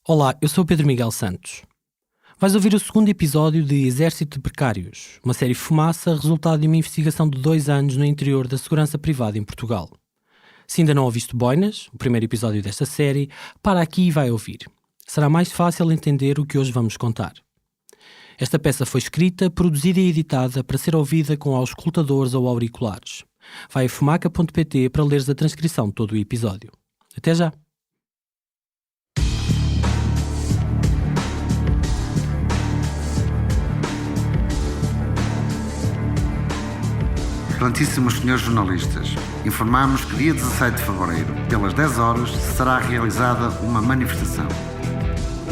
Olá, eu sou o Pedro Miguel Santos. Vais ouvir o segundo episódio de Exército de Precários, uma série fumaça resultado de uma investigação de 2 anos no interior da segurança privada em Portugal. Se ainda não ouviste Boinas, o primeiro episódio desta série, para aqui e vai ouvir. Será mais fácil entender o que hoje vamos contar. Esta peça foi escrita, produzida e editada para ser ouvida com auscultadores ou auriculares. Vai a fumaca.pt para leres a transcrição de todo o episódio. Até já! Excelentíssimos senhores jornalistas, informamos que dia 17 de fevereiro, pelas 10 horas, será realizada uma manifestação.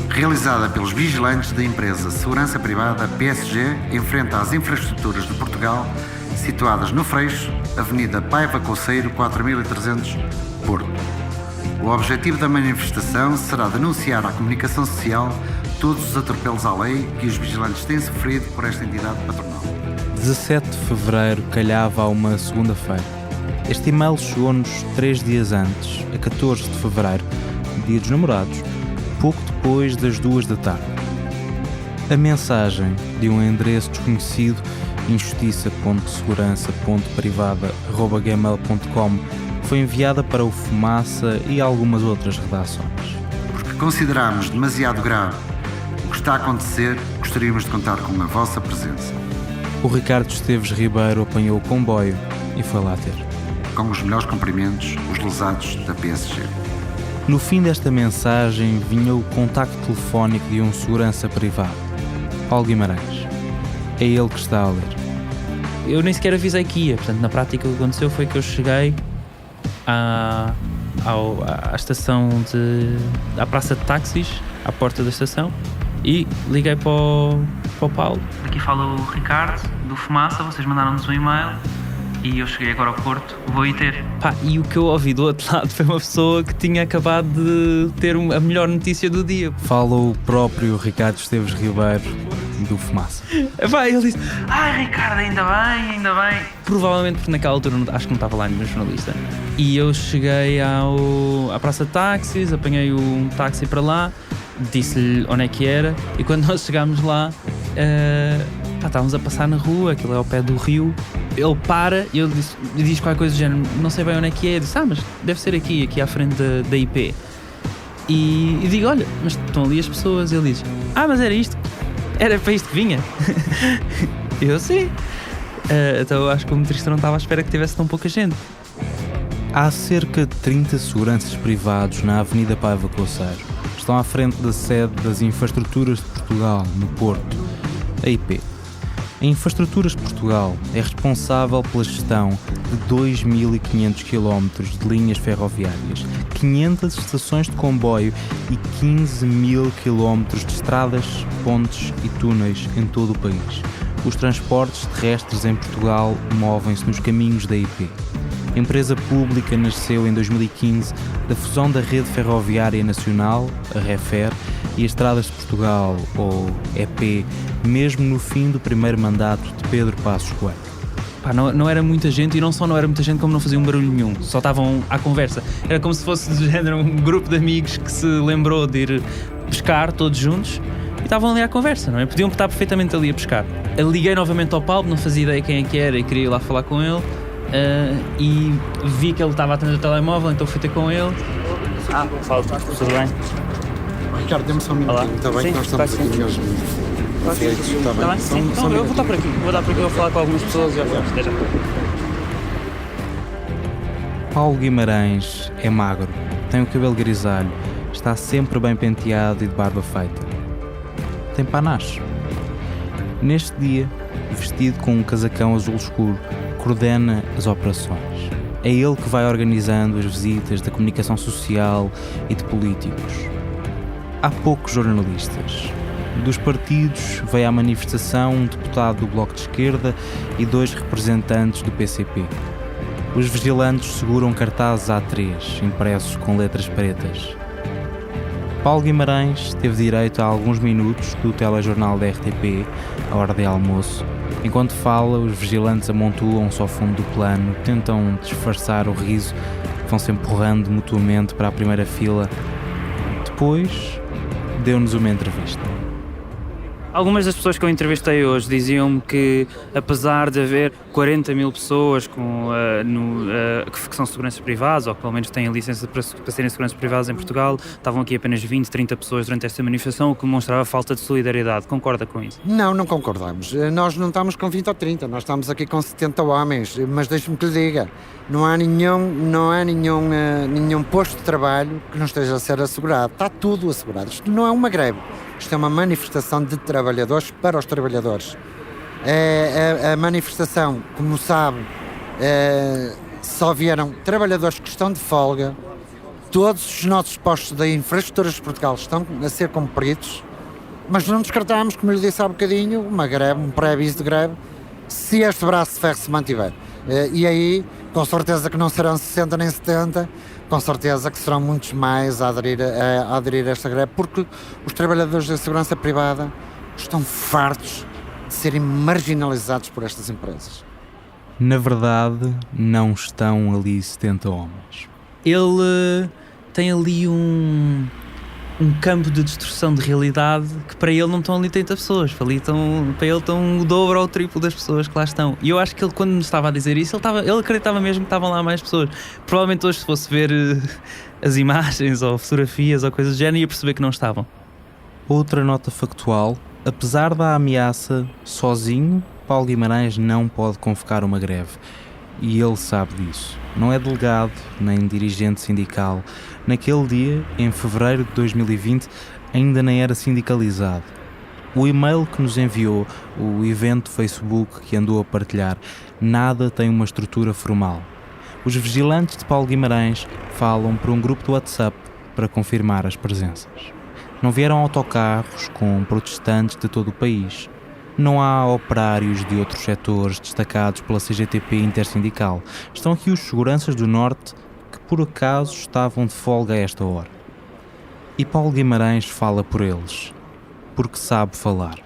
Realizada pelos vigilantes da empresa Segurança Privada PSG, em frente às infraestruturas de Portugal, situadas no Freixo, Avenida Paiva Couceiro, 4300, Porto. O objetivo da manifestação será denunciar à comunicação social todos os atropelos à lei que os vigilantes têm sofrido por esta entidade patronal. 17 de fevereiro calhava a uma segunda-feira. Este e-mail chegou-nos 3 dias antes, a 14 de fevereiro, dia dos namorados, pouco depois das 2 da tarde. A mensagem de um endereço desconhecido, injustiça.segurança.privada@gmail.com, foi enviada para o Fumaça e algumas outras redações. Porque consideramos demasiado grave o que está a acontecer, gostaríamos de contar com a vossa presença. O Ricardo Esteves Ribeiro apanhou o comboio e foi lá ter. Com os melhores cumprimentos, os lesados da PSG. No fim desta mensagem vinha o contacto telefónico de um segurança privado, Paulo Guimarães. É ele que está a ler. Eu nem sequer avisei que ia, portanto, na prática o que aconteceu foi que eu cheguei à estação à praça de táxis, à porta da estação, e liguei para o Paulo. Aqui fala o Ricardo, do Fumaça, vocês mandaram-nos um e-mail e eu cheguei agora ao Porto, vou ir ter. E o que eu ouvi do outro lado foi uma pessoa que tinha acabado de ter a melhor notícia do dia. Fala o próprio Ricardo Esteves Ribeiro, do Fumaça. Ele disse, Ricardo, ainda bem. Provavelmente porque naquela altura acho que não estava lá nenhum jornalista. E eu cheguei à praça de táxis, apanhei um táxi para lá, disse-lhe onde é que era, e quando nós chegámos lá, estávamos a passar na rua, aquilo é ao pé do rio. Ele para e ele diz qualquer coisa do género, não sei bem onde é que é. Eu disse, mas deve ser aqui à frente da IP. E digo, olha, mas estão ali as pessoas. Ele diz, mas era isto? Era para isto que vinha? Eu sim. Então eu acho que o motorista não estava à espera que tivesse tão pouca gente. Há cerca de 30 seguranças privados na Avenida Paiva Couceiro. Estão à frente da sede das Infraestruturas de Portugal, no Porto, a IP. A Infraestruturas de Portugal é responsável pela gestão de 2.500 km de linhas ferroviárias, 500 estações de comboio e 15.000 km de estradas, pontes e túneis em todo o país. Os transportes terrestres em Portugal movem-se nos caminhos da IP. A empresa pública nasceu em 2015 da fusão da Rede Ferroviária Nacional, a REFER, e as Estradas de Portugal, ou EP, mesmo no fim do primeiro mandato de Pedro Passos Coelho. Não era muita gente, e não só não era muita gente, como não faziam barulho nenhum, só estavam à conversa. Era como se fosse do género um grupo de amigos que se lembrou de ir pescar todos juntos e estavam ali à conversa, não é? Podiam estar perfeitamente ali a pescar. Eu liguei novamente ao Paulo, não fazia ideia quem é que era e queria ir lá falar com ele. E vi que ele estava a atender o telemóvel, então fui ter com ele. Fala, tudo bem? Ricardo, dê-me só um minutinho, está bem? Sim, Que nós estamos aqui mesmo. Está bem? Sim, então eu vou estar por aqui. Vou dar por aqui, vou falar com algumas pessoas e até já. Paulo Guimarães é magro, tem o cabelo grisalho, está sempre bem penteado e de barba feita. Tem panache. Neste dia, vestido com um casacão azul escuro, coordena as operações. É ele que vai organizando as visitas da comunicação social e de políticos. Há poucos jornalistas. Dos partidos veio à manifestação um deputado do Bloco de Esquerda e 2 representantes do PCP. Os vigilantes seguram cartazes A3, impressos com letras pretas. Paulo Guimarães teve direito a alguns minutos do telejornal da RTP, à hora de almoço. Enquanto fala, os vigilantes amontoam-se ao fundo do plano, tentam disfarçar o riso, vão-se empurrando mutuamente para a primeira fila. Depois, deu-nos uma entrevista. Algumas das pessoas que eu entrevistei hoje diziam-me que, apesar de haver 40 mil pessoas que são seguranças privadas, ou que pelo menos têm a licença para serem seguranças privadas em Portugal, estavam aqui apenas 20, 30 pessoas durante esta manifestação, o que mostrava falta de solidariedade. Concorda com isso? Não concordamos. Nós não estamos com 20 ou 30, nós estamos aqui com 70 homens, mas deixe-me que lhe diga, não há nenhum posto de trabalho que não esteja a ser assegurado. Está tudo assegurado. Isto não é uma greve, isto é uma manifestação de trabalhadores para os trabalhadores. A manifestação, como sabe, só vieram trabalhadores que estão de folga. Todos os nossos postos de infraestruturas de Portugal estão a ser cumpridos, mas não descartamos, como lhe disse há bocadinho, uma greve, um pré-aviso de greve, se este braço de ferro se mantiver. E aí, com certeza que não serão 60 nem 70, com certeza que serão muitos mais a aderir a esta greve, porque os trabalhadores da segurança privada estão fartos de serem marginalizados por estas empresas. Na verdade, não estão ali 70 homens. Ele tem ali um campo de destruição de realidade que para ele não estão ali 30 pessoas, para ele estão o dobro ou o triplo das pessoas que lá estão. E eu acho que ele, quando me estava a dizer isso, ele acreditava mesmo que estavam lá mais pessoas. Provavelmente hoje, se fosse ver as imagens ou fotografias ou coisas do género, ia perceber que não estavam. Outra nota factual: apesar da ameaça, sozinho, Paulo Guimarães não pode convocar uma greve. E ele sabe disso. Não é delegado, nem dirigente sindical. Naquele dia, em fevereiro de 2020, ainda nem era sindicalizado. O e-mail que nos enviou, o evento Facebook que andou a partilhar, nada tem uma estrutura formal. Os vigilantes de Paulo Guimarães falam por um grupo do WhatsApp para confirmar as presenças. Não vieram autocarros com protestantes de todo o país. Não há operários de outros setores destacados pela CGTP intersindical. Estão aqui os seguranças do Norte que por acaso estavam de folga a esta hora. E Paulo Guimarães fala por eles, porque sabe falar.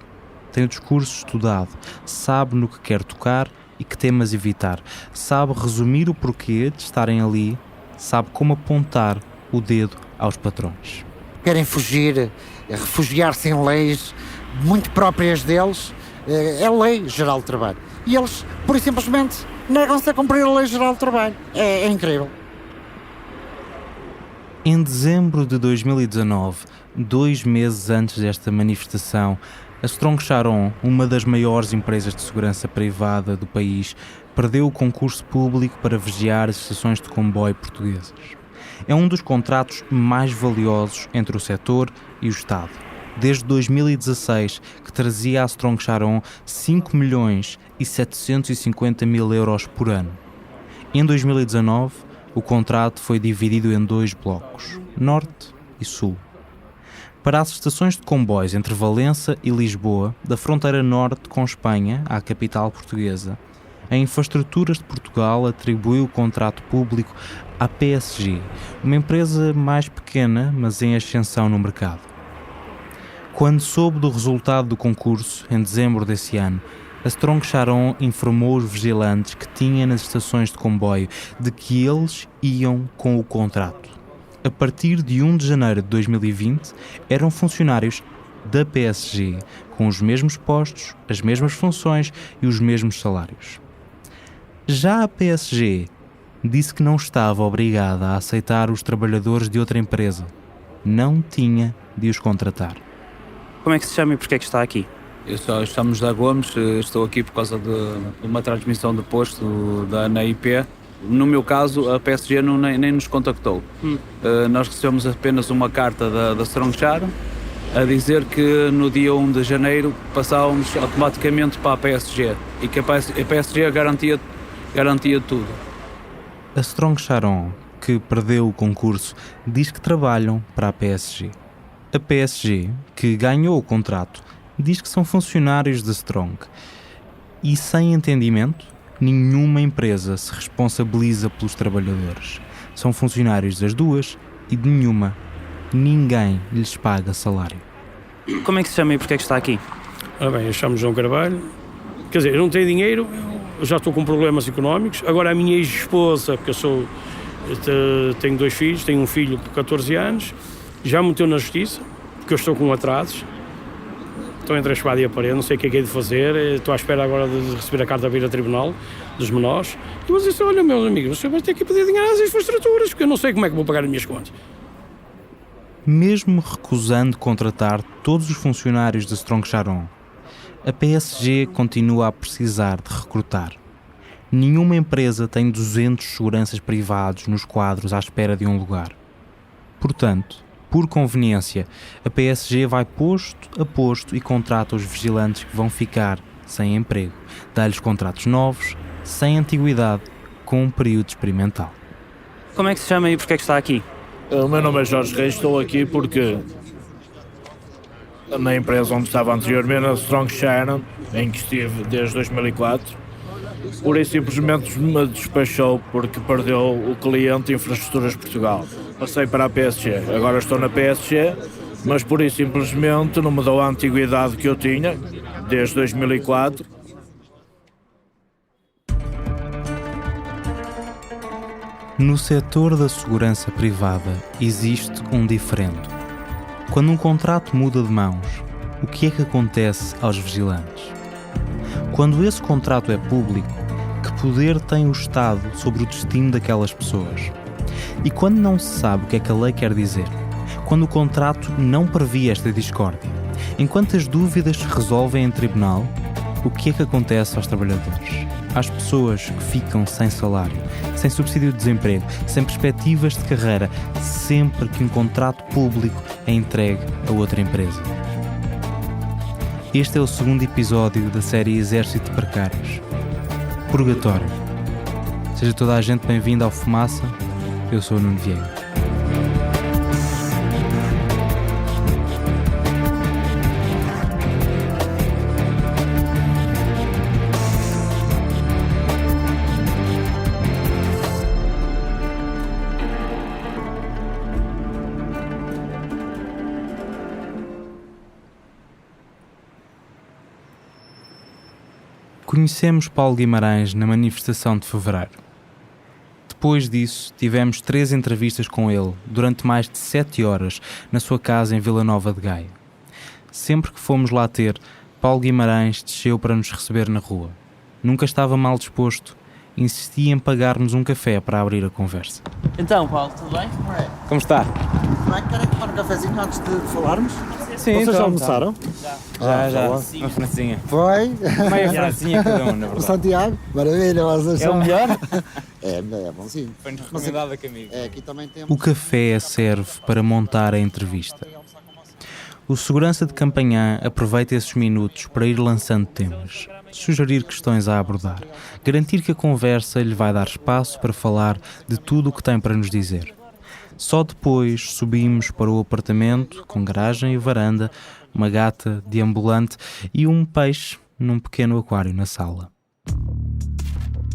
Tem o discurso estudado, sabe no que quer tocar e que temas evitar, sabe resumir o porquê de estarem ali, sabe como apontar o dedo aos patrões. Querem fugir, refugiar-se em leis muito próprias deles. É a Lei Geral do Trabalho. E eles, pura e simplesmente, negam-se a cumprir a Lei Geral do Trabalho. É incrível. Em dezembro de 2019, 2 meses antes desta manifestação, a Strong Charon, uma das maiores empresas de segurança privada do país, perdeu o concurso público para vigiar as estações de comboio portuguesas. É um dos contratos mais valiosos entre o setor e o Estado. Desde 2016, que trazia à Strong Charon 5.750.000 euros por ano. Em 2019, o contrato foi dividido em 2 blocos, Norte e Sul. Para as estações de comboios entre Valença e Lisboa, da fronteira norte com Espanha, à capital portuguesa, a Infraestruturas de Portugal atribuiu o contrato público à PSG, uma empresa mais pequena, mas em ascensão no mercado. Quando soube do resultado do concurso, em dezembro desse ano, a Strong Charon informou os vigilantes que tinha nas estações de comboio de que eles iam com o contrato. A partir de 1 de janeiro de 2020, eram funcionários da PSG, com os mesmos postos, as mesmas funções e os mesmos salários. Já a PSG disse que não estava obrigada a aceitar os trabalhadores de outra empresa. Não tinha de os contratar. Como é que se chama e porquê é que está aqui? Eu chamo José Gomes, estou aqui por causa de uma transmissão de posto da ANAIP. No meu caso, a PSG nem nos contactou. Nós recebemos apenas uma carta da Strong Charon a dizer que no dia 1 de janeiro passávamos automaticamente para a PSG e que a PSG garantia tudo. A Strong Charon, que perdeu o concurso, diz que trabalham para a PSG. A PSG, que ganhou o contrato, diz que são funcionários da Strong. E sem entendimento, nenhuma empresa se responsabiliza pelos trabalhadores. São funcionários das duas e de nenhuma. Ninguém lhes paga salário. Como é que se chama e porquê é que está aqui? Ora bem, eu chamo João Carvalho. Quer dizer, eu não tenho dinheiro, eu já estou com problemas económicos. Agora a minha ex-esposa, porque eu tenho 2 filhos, tenho um filho com 14 anos, já me meteu na justiça, porque porque eu estou com atrasos. Estou entre a espada e a parede, não sei o que é de fazer. Estou à espera agora de receber a carta a vir a tribunal dos menores. E vou dizer, olha, meus amigos, você vai ter que pedir dinheiro às infraestruturas, porque eu não sei como é que vou pagar as minhas contas. Mesmo recusando contratar todos os funcionários da Strong Charon, a PSG continua a precisar de recrutar. Nenhuma empresa tem 200 seguranças privados nos quadros à espera de um lugar. Portanto, por conveniência, a PSG vai posto a posto e contrata os vigilantes que vão ficar sem emprego. Dá-lhes contratos novos, sem antiguidade, com um período experimental. Como é que se chama e porquê é que está aqui? O meu nome é Jorge Reis, estou aqui porque na empresa onde estava anteriormente, a Strong Charon, em que estive desde 2004, por isso simplesmente me despachou porque perdeu o cliente Infraestruturas Portugal. Passei para a PSG, agora estou na PSG, mas por isso simplesmente não me deu a antiguidade que eu tinha, desde 2004. No setor da segurança privada existe um diferendo. Quando um contrato muda de mãos, o que é que acontece aos vigilantes? Quando esse contrato é público, que poder tem o Estado sobre o destino daquelas pessoas? E quando não se sabe o que é que a lei quer dizer? Quando o contrato não previa esta discórdia? Enquanto as dúvidas se resolvem em tribunal, o que é que acontece aos trabalhadores? Às pessoas que ficam sem salário, sem subsídio de desemprego, sem perspectivas de carreira, sempre que um contrato público é entregue a outra empresa. Este é o segundo episódio da série Exército de Precários. Purgatório. Seja toda a gente bem-vinda ao Fumaça. Eu sou o Nuno Vieira. Conhecemos Paulo Guimarães na manifestação de fevereiro. Depois disso, tivemos 3 entrevistas com ele, durante mais de 7 horas, na sua casa em Vila Nova de Gaia. Sempre que fomos lá ter, Paulo Guimarães desceu para nos receber na rua. Nunca estava mal disposto, insistia em pagar-nos um café para abrir a conversa. Então, Paulo, tudo bem? Como está? Bem, querem tomar um cafezinho antes de falarmos? Sim, Vocês então, já almoçaram? Já. Uma Uma francinha. Foi? Meia francinha cada um, na O verdade. Santiago? Maravilha, vocês É o são... melhor? É bonzinho. Foi-nos recomendado a caminho. É, aqui também temos... O café serve para montar a entrevista. O segurança de Campanhã aproveita esses minutos para ir lançando temas, sugerir questões a abordar, garantir que a conversa lhe vai dar espaço para falar de tudo o que tem para nos dizer. Só depois subimos para o apartamento, com garagem e varanda, uma gata de ambulante e um peixe num pequeno aquário na sala.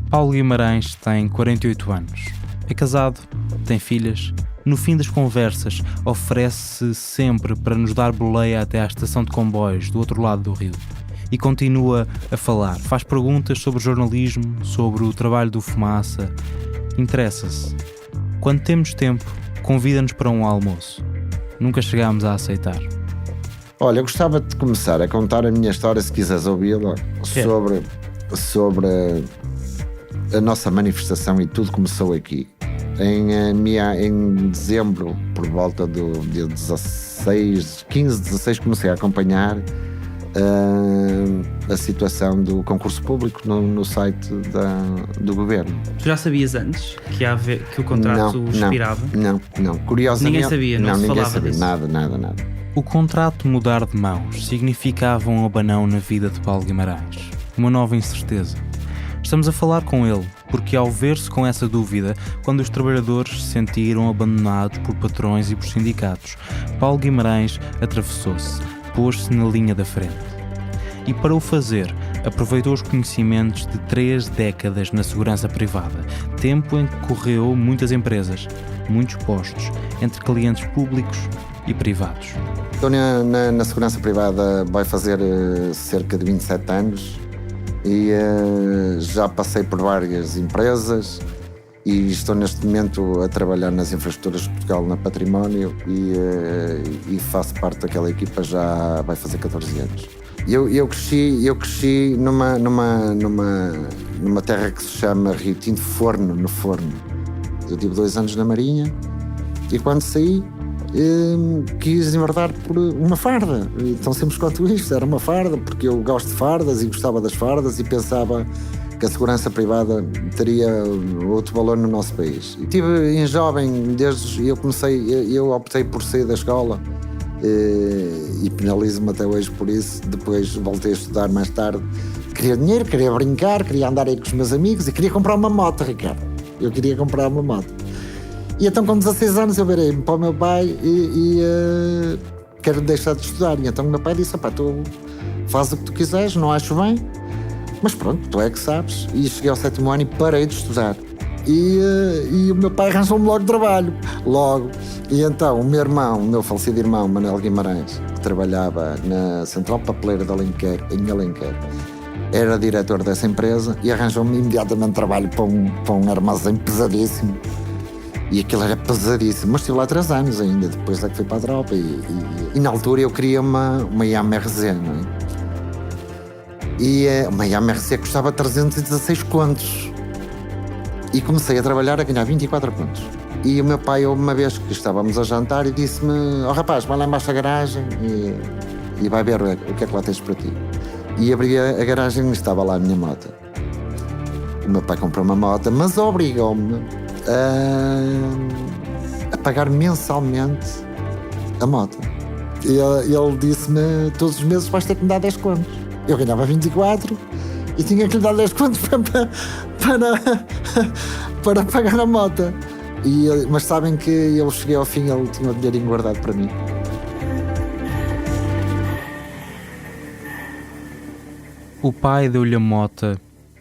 Paulo Guimarães tem 48 anos. É casado, tem filhas. No fim das conversas, oferece-se sempre para nos dar boleia até à estação de comboios do outro lado do rio. E continua a falar. Faz perguntas sobre jornalismo, sobre o trabalho do Fumaça. Interessa-se. Quando temos tempo, convida-nos para um almoço. Nunca chegámos a aceitar. Olha, eu gostava de começar a contar a minha história, se quiseres ouvi-la, sobre a nossa manifestação e tudo começou aqui. Em dezembro, por volta do dia 15, 16, comecei a acompanhar a situação do concurso público no site do governo. Tu já sabias antes que o contrato expirava? Não. Curiosamente, Ninguém sabia, não se ninguém falava sabia. disso. Nada. O contrato mudar de mãos significava um abanão na vida de Paulo Guimarães. Uma nova incerteza. Estamos a falar com ele, porque ao ver-se com essa dúvida, quando os trabalhadores se sentiram abandonados por patrões e por sindicatos, Paulo Guimarães atravessou-se, pôs-se na linha da frente. E para o fazer, aproveitou os conhecimentos de 3 décadas na segurança privada, tempo em que correu muitas empresas, muitos postos, entre clientes públicos e privados. Estou na segurança privada, vai fazer cerca de 27 anos e já passei por várias empresas e estou neste momento a trabalhar nas infraestruturas de Portugal na Património e faço parte daquela equipa já vai fazer 14 anos. Eu cresci numa terra que se chama Rio Tinto, no Forno. Eu tive 2 anos na Marinha e quando saí quis enverdar por uma farda. Tão simples quanto isto, era uma farda, porque eu gosto de fardas e gostava das fardas e pensava que a segurança privada teria outro valor no nosso país. Tive em jovem, eu optei por sair da escola e penalizo-me até hoje por isso. Depois voltei a estudar mais tarde. Queria dinheiro, queria brincar, queria andar aí com os meus amigos e queria comprar uma moto, Ricardo. Eu queria comprar uma moto. E então com 16 anos eu virei-me para o meu pai e quero deixar de estudar. E então o meu pai disse, tu faz o que tu quiseres, não acho bem, mas pronto, tu é que sabes. E cheguei ao 7º ano e parei de estudar. E o meu pai arranjou-me logo trabalho, logo. E então o meu falecido irmão, Manuel Guimarães, que trabalhava na Central Papeleira de Alenquer, em Alenquer, era diretor dessa empresa e arranjou-me imediatamente trabalho para um armazém pesadíssimo. E aquilo era pesadíssimo, mas estive lá 3 anos ainda, depois é que fui para a tropa. E na altura eu queria uma Yamaha RZ, não é? E uma Yamaha RZ custava 316 contos. E comecei a trabalhar a ganhar 24 contos. E o meu pai, uma vez que estávamos a jantar, e disse-me: rapaz, vai lá embaixo da garagem e vai ver o que é que lá tens para ti. E abri a garagem e estava lá a minha moto. O meu pai comprou uma moto, mas obrigou-me a pagar mensalmente a moto. Ele disse-me: todos os meses vais ter que me dar 10 contos. Eu ganhava 24 e tinha que lhe dar 10 contos para pagar a moto. Mas sabem que eu cheguei ao fim, ele tinha o dinheirinho guardado para mim. O pai deu-lhe a mota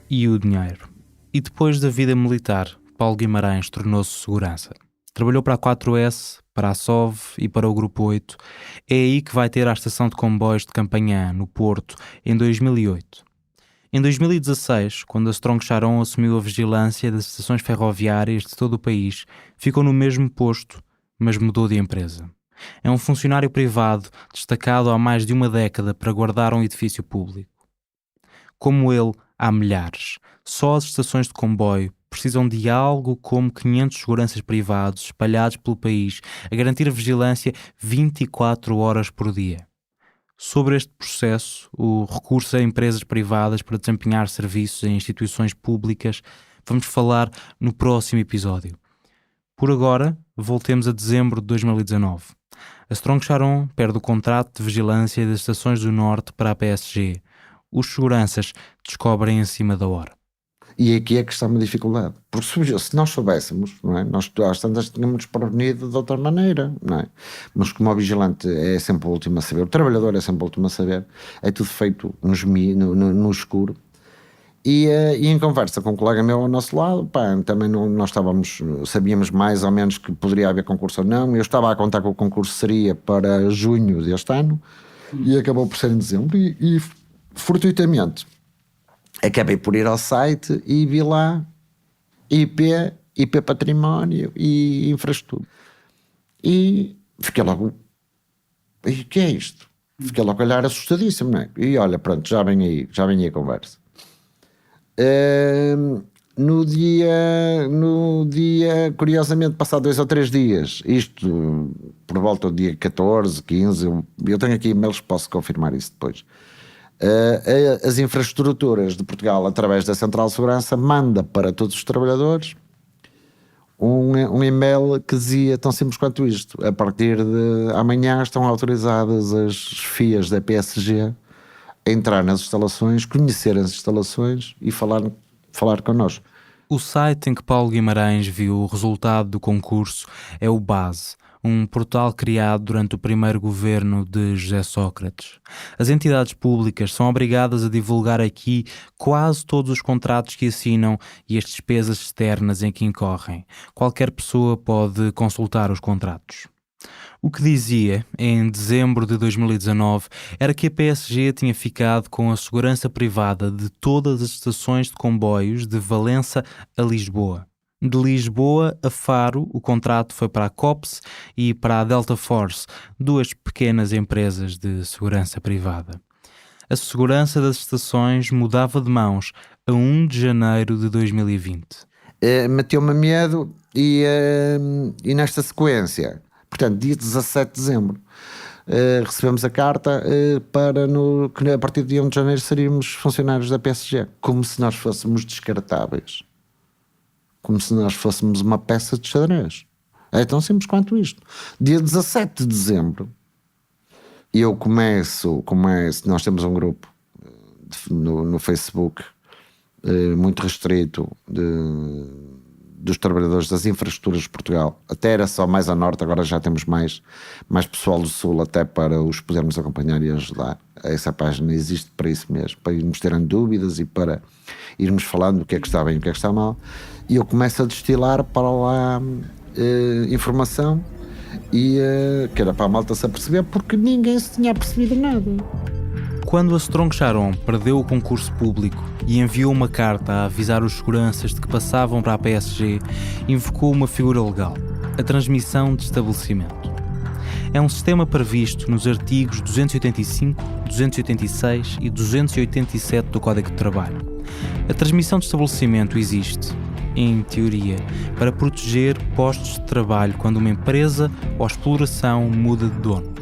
e o dinheiro. E depois da vida militar, Paulo Guimarães tornou-se segurança. Trabalhou para a 4S, para a SOV e para o Grupo 8. É aí que vai ter a estação de comboios de Campanhã, no Porto, em 2008. Em 2016, quando a Strong Charon assumiu a vigilância das estações ferroviárias de todo o país, ficou no mesmo posto, mas mudou de empresa. É um funcionário privado destacado há mais de uma década para guardar um edifício público. Como ele, há milhares. Só as estações de comboio precisam de algo como 500 seguranças privados espalhados pelo país a garantir a vigilância 24 horas por dia. Sobre este processo, o recurso a empresas privadas para desempenhar serviços em instituições públicas, vamos falar no próximo episódio. Por agora, voltemos a dezembro de 2019. A Strong Charon perde o contrato de vigilância das estações do Norte para a PSG. Os seguranças descobrem em cima da hora. E aqui é que está uma dificuldade. Porque se nós soubéssemos, não é? Nós às tantas tínhamos prevenido de outra maneira, não é? Mas como o vigilante é sempre o último a saber, o trabalhador é sempre o último a saber, é tudo feito no escuro. E em conversa com um colega meu ao nosso lado, também nós sabíamos mais ou menos que poderia haver concurso ou não. Eu estava a contar que o concurso seria para junho deste ano e acabou por ser em dezembro. E fortuitamente acabei por ir ao site e vi lá IP Património e Infraestrutura. E fiquei logo, e o que é isto? Fiquei logo a olhar assustadíssimo, não é? E olha, pronto, já vem aí a conversa. No dia, curiosamente, passado 2 ou 3 dias, isto por volta do dia 14, 15, eu tenho aqui e-mails que posso confirmar isso depois. As infraestruturas de Portugal, através da Central de Segurança, manda para todos os trabalhadores um e-mail que dizia tão simples quanto isto: a partir de amanhã estão autorizadas as FIAs da PSG a entrar nas instalações, conhecer as instalações e falar connosco. O site em que Paulo Guimarães viu o resultado do concurso é o Base, um portal criado durante o primeiro governo de José Sócrates. As entidades públicas são obrigadas a divulgar aqui quase todos os contratos que assinam e as despesas externas em que incorrem. Qualquer pessoa pode consultar os contratos. O que dizia, em dezembro de 2019, era que a PSG tinha ficado com a segurança privada de todas as estações de comboios de Valença a Lisboa. De Lisboa a Faro, o contrato foi para a COPS e para a Delta Force, 2 pequenas empresas de segurança privada. A segurança das estações mudava de mãos a 1 de janeiro de 2020. Meteu-me medo e nesta sequência, portanto, dia 17 de dezembro, recebemos a carta que a partir do dia 1 de janeiro seríamos funcionários da PSG, como se nós fôssemos descartáveis, como se nós fôssemos uma peça de xadrez. É tão simples quanto isto. Dia 17 de dezembro, eu começo, nós temos um grupo no Facebook muito restrito dos trabalhadores das infraestruturas de Portugal. Até era só mais a norte, agora já temos mais pessoal do sul, até para os podermos acompanhar e ajudar. Essa página existe para isso mesmo, para irmos terem dúvidas e para irmos falando o que é que está bem e o que é que está mal. E eu começo a destilar para lá informação e que era para a malta se aperceber, porque ninguém se tinha percebido nada. Quando a Strong Charon perdeu o concurso público e enviou uma carta a avisar os seguranças de que passavam para a PSG, invocou uma figura legal, a transmissão de estabelecimento. É um sistema previsto nos artigos 285, 286 e 287 do Código de Trabalho. A transmissão de estabelecimento existe, em teoria, para proteger postos de trabalho quando uma empresa ou exploração muda de dono.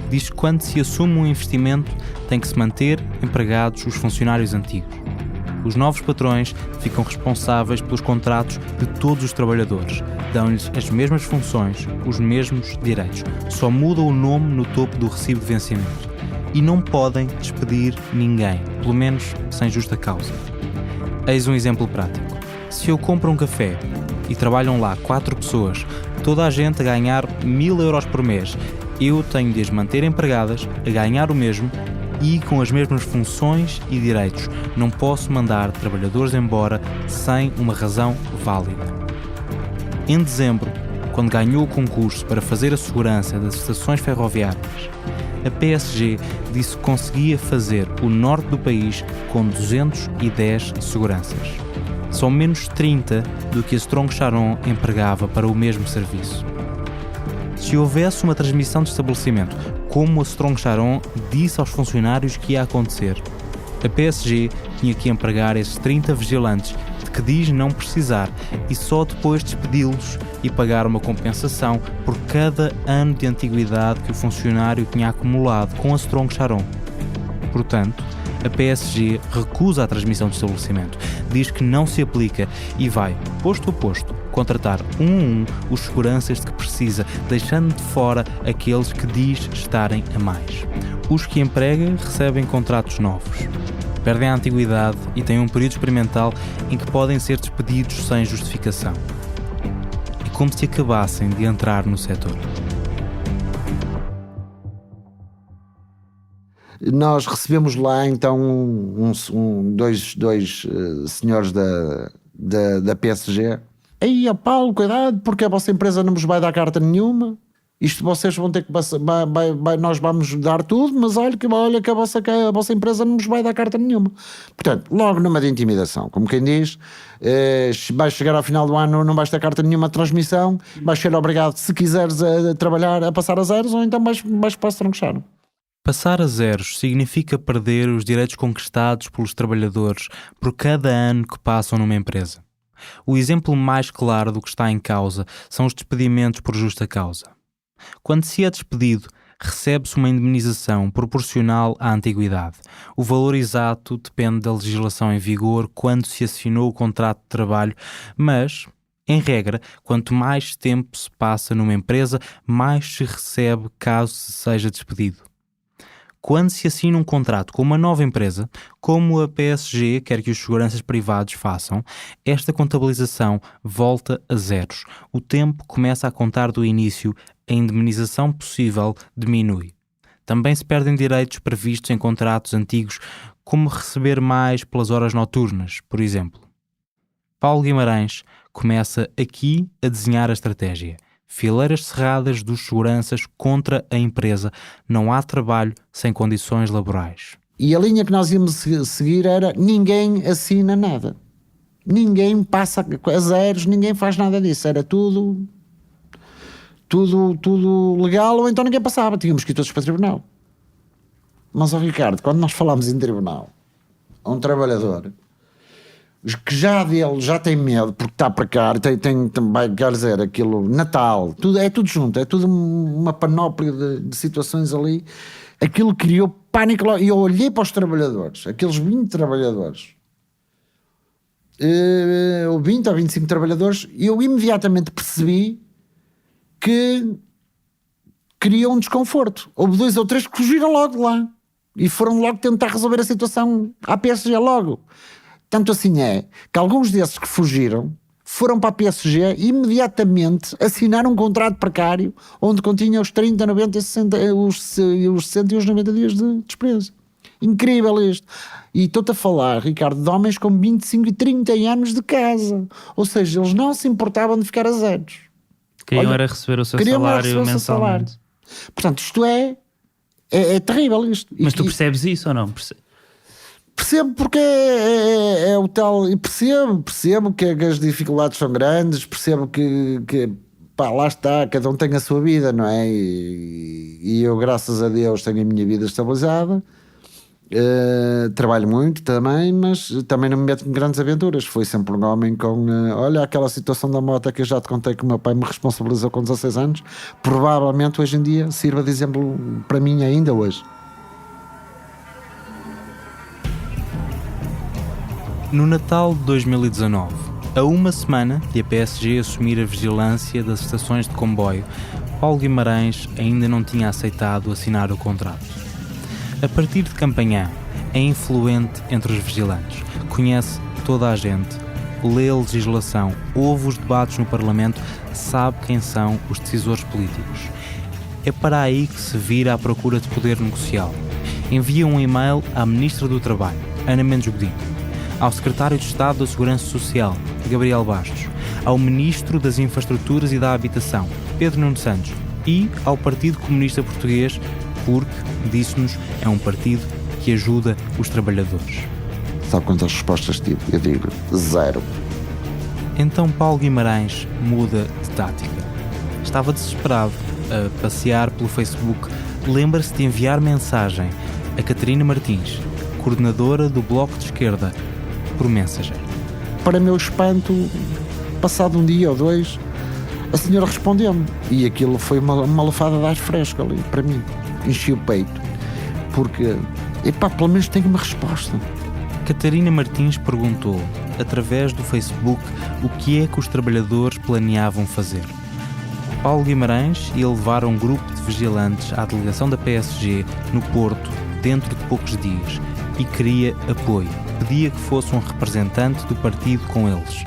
Diz que quando se assume um investimento, tem que se manter empregados os funcionários antigos. Os novos patrões ficam responsáveis pelos contratos de todos os trabalhadores, dão-lhes as mesmas funções, os mesmos direitos, só muda o nome no topo do recibo de vencimento. E não podem despedir ninguém, pelo menos sem justa causa. Eis um exemplo prático. Se eu compro um café e trabalham lá 4 pessoas, toda a gente a ganhar 1.000 euros por mês, eu tenho de as manter empregadas, a ganhar o mesmo e com as mesmas funções e direitos. Não posso mandar trabalhadores embora sem uma razão válida. Em dezembro, quando ganhou o concurso para fazer a segurança das estações ferroviárias, a PSG disse que conseguia fazer o norte do país com 210 seguranças. São menos 30 do que a Strong Charon empregava para o mesmo serviço. Se houvesse uma transmissão de estabelecimento, como a Strong Charon disse aos funcionários que ia acontecer, a PSG tinha que empregar esses 30 vigilantes de que diz não precisar e só depois despedi-los e pagar uma compensação por cada ano de antiguidade que o funcionário tinha acumulado com a Strong Charon. Portanto, a PSG recusa a transmissão de estabelecimento, diz que não se aplica e vai, posto a posto, contratar um os seguranças de que precisa, deixando de fora aqueles que diz estarem a mais. Os que emprega recebem contratos novos, perdem a antiguidade e têm um período experimental em que podem ser despedidos sem justificação. É como se acabassem de entrar no setor. Nós recebemos lá então dois senhores da PSG. Aí, Paulo, cuidado, porque a vossa empresa não vos vai dar carta nenhuma. Isto vocês vão ter que nós vamos dar tudo, mas olha que a vossa empresa não vos vai dar carta nenhuma. Portanto, logo numa de intimidação, como quem diz, vais chegar ao final do ano, não vais ter carta nenhuma de transmissão, vais ser obrigado, se quiseres trabalhar, a passar a zeros, ou então vais para a Strong Charon. Passar a zeros significa perder os direitos conquistados pelos trabalhadores por cada ano que passam numa empresa. O exemplo mais claro do que está em causa são os despedimentos por justa causa. Quando se é despedido, recebe-se uma indemnização proporcional à antiguidade. O valor exato depende da legislação em vigor quando se assinou o contrato de trabalho, mas, em regra, quanto mais tempo se passa numa empresa, mais se recebe caso se seja despedido. Quando se assina um contrato com uma nova empresa, como a PSG quer que os seguranças privados façam, esta contabilização volta a zeros. O tempo começa a contar do início, a indemnização possível diminui. Também se perdem direitos previstos em contratos antigos, como receber mais pelas horas noturnas, por exemplo. Paulo Guimarães começa aqui a desenhar a estratégia. Fileiras cerradas dos seguranças contra a empresa. Não há trabalho sem condições laborais. E a linha que nós íamos seguir era: ninguém assina nada. Ninguém passa a zeros, ninguém faz nada disso. Era tudo legal, ou então ninguém passava. Tínhamos que ir todos para o tribunal. Mas, ó Ricardo, quando nós falamos em tribunal a um trabalhador que já tem medo porque está para cá, também, quer dizer, aquilo, Natal, é tudo junto, é tudo uma panóplia de situações ali. Aquilo criou pânico. E eu olhei para os trabalhadores, aqueles 20 trabalhadores, ou 20 ou 25 trabalhadores, e eu imediatamente percebi que criou um desconforto. Houve 2 ou 3 que fugiram logo de lá e foram logo tentar resolver a situação à PSG logo. Tanto assim é que alguns desses que fugiram foram para a PSG e imediatamente assinaram um contrato precário onde continha os 30, 90, 60, os 60 e os 90 dias de despesa. Incrível isto. E estou-te a falar, Ricardo, de homens com 25 e 30 anos de casa. Ou seja, eles não se importavam de ficar a zeros. Queriam era receber o seu salário mensalmente. Portanto, isto é terrível isto. Mas tu percebes isso ou não? Percebo, porque é o tal. E percebo que as dificuldades são grandes, percebo que pá, lá está, cada um tem a sua vida, não é? E eu, graças a Deus, tenho a minha vida estabilizada. Trabalho muito também, mas também não me meto em grandes aventuras. Foi sempre um homem com olha aquela situação da moto que eu já te contei, que o meu pai me responsabilizou com 16 anos. Provavelmente hoje em dia sirva de exemplo para mim ainda hoje. No Natal de 2019, a uma semana de a PSG assumir a vigilância das estações de comboio, Paulo Guimarães ainda não tinha aceitado assinar o contrato. A partir de Campanhã, é influente entre os vigilantes, conhece toda a gente, lê a legislação, ouve os debates no Parlamento, sabe quem são os decisores políticos. É para aí que se vira à procura de poder negocial. Envia um e-mail à Ministra do Trabalho, Ana Mendes Godinho, ao Secretário de Estado da Segurança Social, Gabriel Bastos, ao Ministro das Infraestruturas e da Habitação, Pedro Nuno Santos, e ao Partido Comunista Português, porque, disse-nos, é um partido que ajuda os trabalhadores. Sabe quantas respostas tive? Eu digo 0. Então Paulo Guimarães muda de tática. Estava desesperado a passear pelo Facebook. Lembra-se de enviar mensagem a Catarina Martins, coordenadora do Bloco de Esquerda, por Messenger. Para meu espanto, passado um dia ou 2, a senhora respondeu-me. E aquilo foi uma lufada de ar fresco ali, para mim. Enchi o peito. Porque, pelo menos tenho uma resposta. Catarina Martins perguntou, através do Facebook, o que é que os trabalhadores planeavam fazer. Paulo Guimarães ia levar um grupo de vigilantes à delegação da PSG no Porto, dentro de poucos dias, e queria apoio. Pedia que fosse um representante do partido com eles.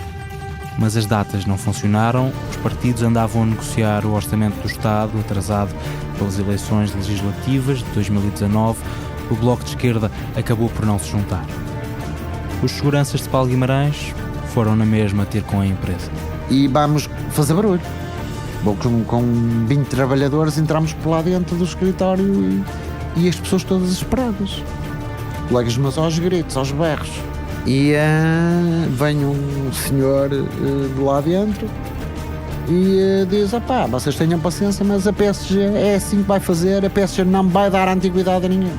Mas as datas não funcionaram, os partidos andavam a negociar o orçamento do Estado, atrasado pelas eleições legislativas de 2019, o Bloco de Esquerda acabou por não se juntar. Os seguranças de Paulo Guimarães foram na mesma ter com a empresa. E vamos fazer barulho. Com 20 trabalhadores entramos por lá dentro do escritório e as pessoas todas desesperadas. Colegas meus aos gritos, aos berros. E vem um senhor de lá dentro e diz, vocês tenham paciência, mas a PSG é assim que vai fazer, a PSG não vai dar antiguidade a ninguém.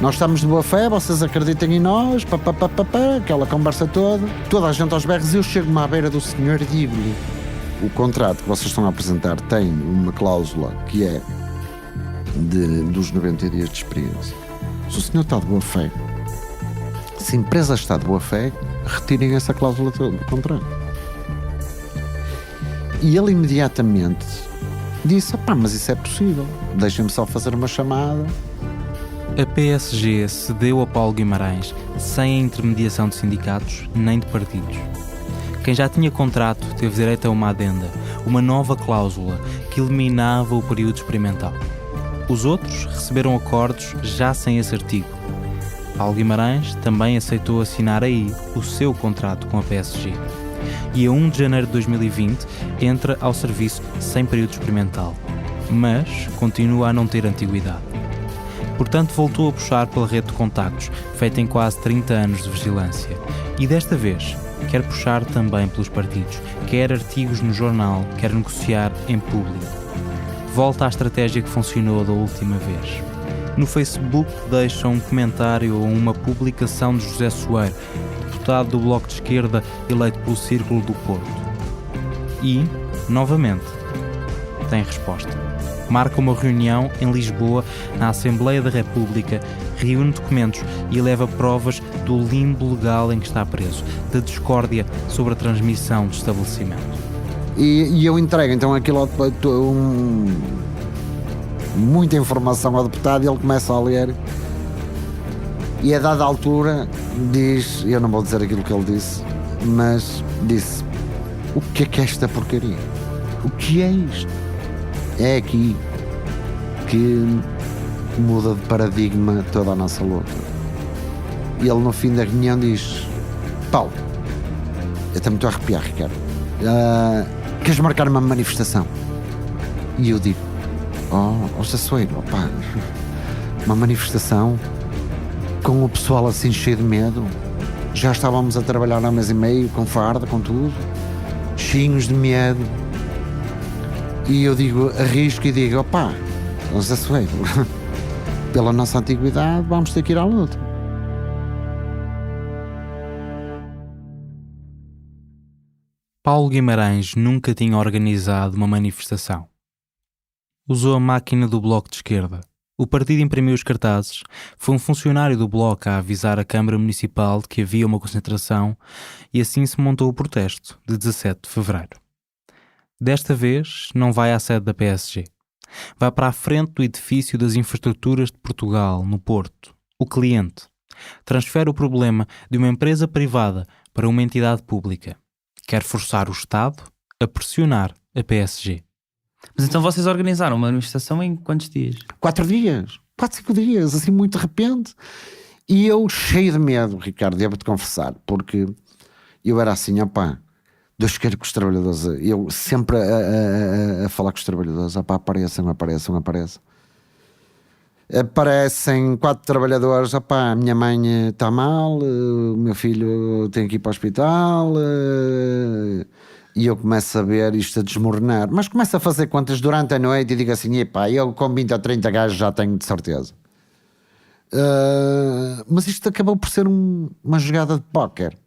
Nós estamos de boa fé, vocês acreditem em nós, aquela conversa toda a gente aos berros. Eu chego-me à beira do senhor e digo-lhe, o contrato que vocês estão a apresentar tem uma cláusula que é dos 90 dias de experiência. Se o senhor está de boa fé, se a empresa está de boa fé, retirem essa cláusula do contrato. E ele imediatamente disse, mas isso é possível, deixem-me só fazer uma chamada. A PSG cedeu a Paulo Guimarães sem a intermediação de sindicatos nem de partidos. Quem já tinha contrato teve direito a uma adenda, uma nova cláusula que eliminava o período experimental. Os outros receberam acordos já sem esse artigo. Paulo Guimarães também aceitou assinar aí o seu contrato com a PSG. E a 1 de janeiro de 2020 entra ao serviço sem período experimental, mas continua a não ter antiguidade. Portanto, voltou a puxar pela rede de contactos, feita em quase 30 anos de vigilância. E desta vez, quer puxar também pelos partidos, quer artigos no jornal, quer negociar em público. Volta à estratégia que funcionou da última vez. No Facebook deixa um comentário ou uma publicação de José Soeiro, deputado do Bloco de Esquerda eleito pelo Círculo do Porto. E, novamente, tem resposta. Marca uma reunião em Lisboa, na Assembleia da República, reúne documentos e leva provas do limbo legal em que está preso, da discórdia sobre a transmissão do estabelecimento. E eu entrego então aquilo ao muita informação ao deputado e ele começa a ler e a dada altura diz, eu não vou dizer aquilo que ele disse, mas disse: o que é esta porcaria? O que é isto? É aqui que muda de paradigma toda a nossa luta. E ele no fim da reunião diz: Paulo, eu estou muito a arrepiar, Ricardo, queres marcar uma manifestação? E eu digo: José Soeiro, opá, uma manifestação com o pessoal assim cheio de medo. Já estávamos a trabalhar há um mês e meio, com farda, com tudo, cheinhos de medo. E eu digo, arrisco e digo: opá, José Soeiro, pela nossa antiguidade vamos ter que ir à luta. Paulo Guimarães nunca tinha organizado uma manifestação. Usou a máquina do Bloco de Esquerda. O partido imprimiu os cartazes, foi um funcionário do Bloco a avisar a Câmara Municipal de que havia uma concentração e assim se montou o protesto de 17 de fevereiro. Desta vez não vai à sede da PSG. Vai para a frente do edifício das Infraestruturas de Portugal, no Porto. O cliente transfere o problema de uma empresa privada para uma entidade pública. Quer forçar o Estado a pressionar a PSG. Mas então vocês organizaram uma manifestação em quantos dias? 4 dias, 4, 5 dias, assim muito de repente. E eu cheio de medo, Ricardo, devo-te confessar, porque eu era assim, opá, Deus queira que os trabalhadores, eu sempre a falar com os trabalhadores, opá, apareçam. Aparecem 4 trabalhadores, opá, a minha mãe está mal, o meu filho tem que ir para o hospital, e eu começo a ver isto a desmoronar, mas começo a fazer contas durante a noite e digo assim: epá, eu com 20 ou 30 gajos já tenho de certeza. Mas isto acabou por ser uma jogada de póquer.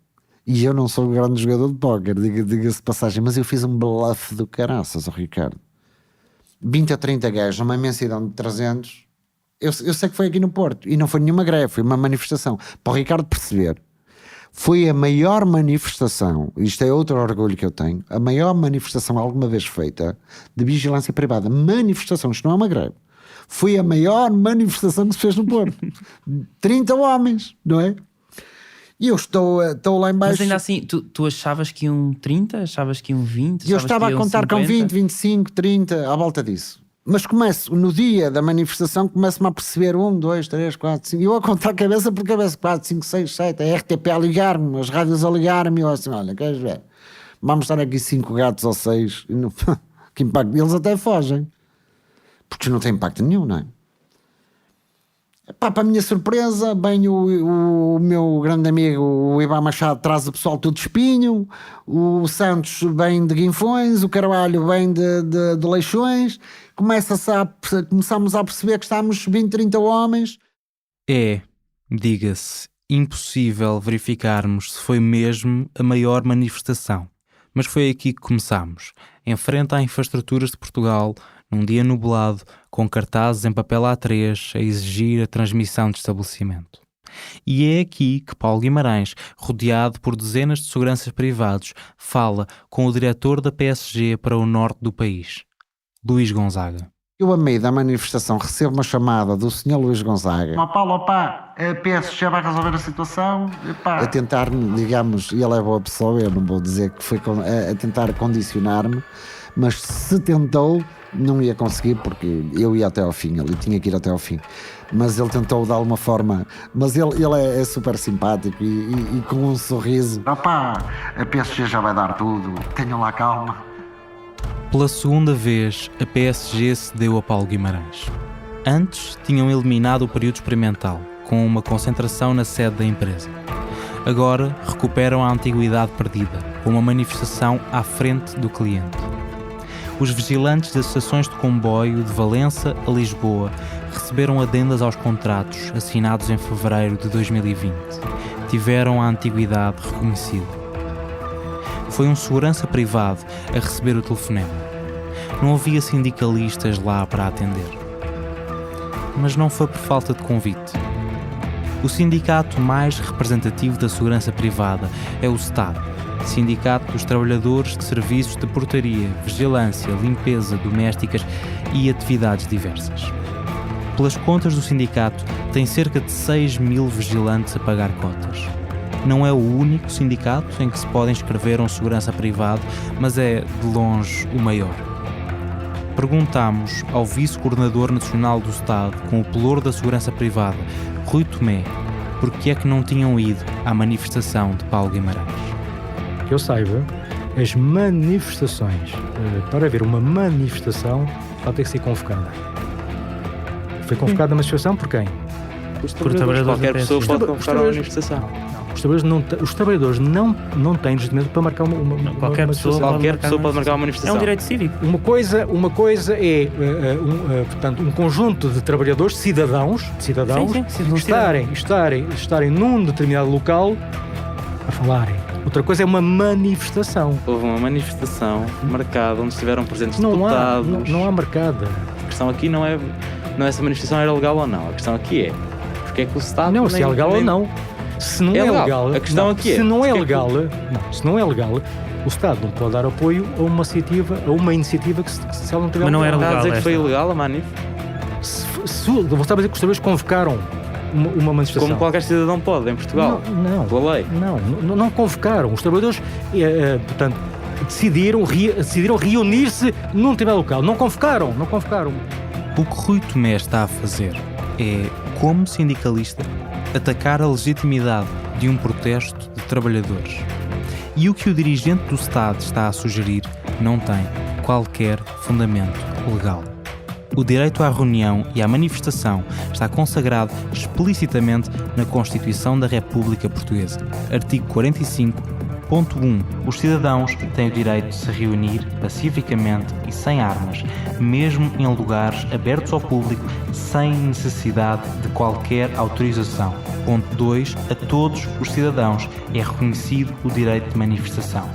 E eu não sou um grande jogador de póquer, diga-se de passagem, mas eu fiz um bluff do caraças, Ricardo. 20 ou 30 gajos numa imensidão de 300. Eu sei que foi aqui no Porto e não foi nenhuma greve, foi uma manifestação. Para o Ricardo perceber, foi a maior manifestação, isto é outro orgulho que eu tenho, a maior manifestação alguma vez feita de vigilância privada. Manifestação, isto não é uma greve. Foi a maior manifestação que se fez no Porto. 30 homens, não é? E eu estou lá em baixo. Mas ainda assim, tu achavas que iam 30? Achavas que iam 20? Eu estava a contar 50? com 20, 25, 30, à volta disso. Mas no dia da manifestação, começo-me a perceber 1, 2, 3, 4, 5. Eu a contar cabeça por cabeça, 4, 5, 6, 7. A RTP a ligar-me, as rádios a ligar-me. E eu assim: olha, queres ver? Vamos estar aqui 5 gatos ou 6. E não, que impacto? Eles até fogem. Porque não tem impacto nenhum, não é? Epá, para a minha surpresa, bem o meu grande amigo, o Ivan Machado, traz o pessoal todo de espinho, o Santos vem de Guinfões, o Carvalho vem de Leixões. Começamos a perceber que estamos 20, 30 homens. É, diga-se, impossível verificarmos se foi mesmo a maior manifestação. Mas foi aqui que começámos, em frente à Infraestruturas de Portugal, num dia nublado, com cartazes em papel A3 a exigir a transmissão de estabelecimento. E é aqui que Paulo Guimarães, rodeado por dezenas de seguranças privados, fala com o diretor da PSG para o norte do país, Luís Gonzaga. Eu, a meio da manifestação, recebo uma chamada do Sr. Luís Gonzaga. Paulo, a PSG vai resolver a situação. A tentar, digamos, e ele é boa pessoa, eu não vou dizer que foi a tentar condicionar-me, mas se tentou, não ia conseguir, porque eu ia até ao fim, ele tinha que ir até ao fim. Mas ele tentou de alguma forma, mas ele é super simpático e com um sorriso. A PSG já vai dar tudo, tenham lá calma. Pela segunda vez, a PSG cedeu a Paulo Guimarães. Antes tinham eliminado o período experimental, com uma concentração na sede da empresa. Agora recuperam a antiguidade perdida, com uma manifestação à frente do cliente. Os vigilantes das estações de comboio de Valença a Lisboa receberam adendas aos contratos assinados em fevereiro de 2020. Tiveram a antiguidade reconhecida. Foi um segurança privado a receber o telefonema. Não havia sindicalistas lá para atender. Mas não foi por falta de convite. O sindicato mais representativo da segurança privada é o STAD, Sindicato dos Trabalhadores de Serviços de Portaria, Vigilância, Limpeza, Domésticas e Atividades Diversas. Pelas contas do sindicato, tem cerca de 6.000 vigilantes a pagar cotas. Não é o único sindicato em que se pode inscrever um segurança privado, mas é, de longe, o maior. Perguntámos ao vice-coordenador nacional do Estado com o pelouro da segurança privada, Rui Tomé, por que é que não tinham ido à manifestação de Paulo Guimarães. Que eu saiba, as manifestações, para haver uma manifestação, ela tem que ser convocada. Foi convocada a manifestação por quem? Por trabalhadores. Qualquer da pessoa PSG. pode convocar uma manifestação. Os trabalhadores não têm legitimamento para marcar uma Qualquer pessoa manifestação. Qualquer pessoa pode marcar uma É manifestação. um direito cívico. Uma coisa é, portanto, um conjunto de trabalhadores, cidadãos, estarem num determinado local a falarem. Outra coisa é uma manifestação. Houve uma manifestação marcada onde estiveram presentes Não deputados. há marcada. A questão aqui não é se a manifestação era legal ou não. A questão aqui é porque é que o Estado Não, se é legal ou não. Se não é legal, a questão aqui é se não é porque legal, se não é legal, o Estado não pode dar apoio a uma iniciativa que se ela não tiver Mas não era Está a legal dizer que foi esta. ilegal a manif? Você está a dizer que os trabalhadores convocaram uma manifestação. Como qualquer cidadão pode, em Portugal. Não. Pela lei. Não convocaram. Os trabalhadores, portanto, decidiram reunir-se num determinado local. Não convocaram. O que Rui Tomé está a fazer é, como sindicalista, atacar a legitimidade de um protesto de trabalhadores. E o que o dirigente do Estado está a sugerir não tem qualquer fundamento legal. O direito à reunião e à manifestação está consagrado explicitamente na Constituição da República Portuguesa. Artigo 45.1. Os cidadãos têm o direito de se reunir pacificamente e sem armas, mesmo em lugares abertos ao público, sem necessidade de qualquer autorização. Ponto 2. A todos os cidadãos é reconhecido o direito de manifestação.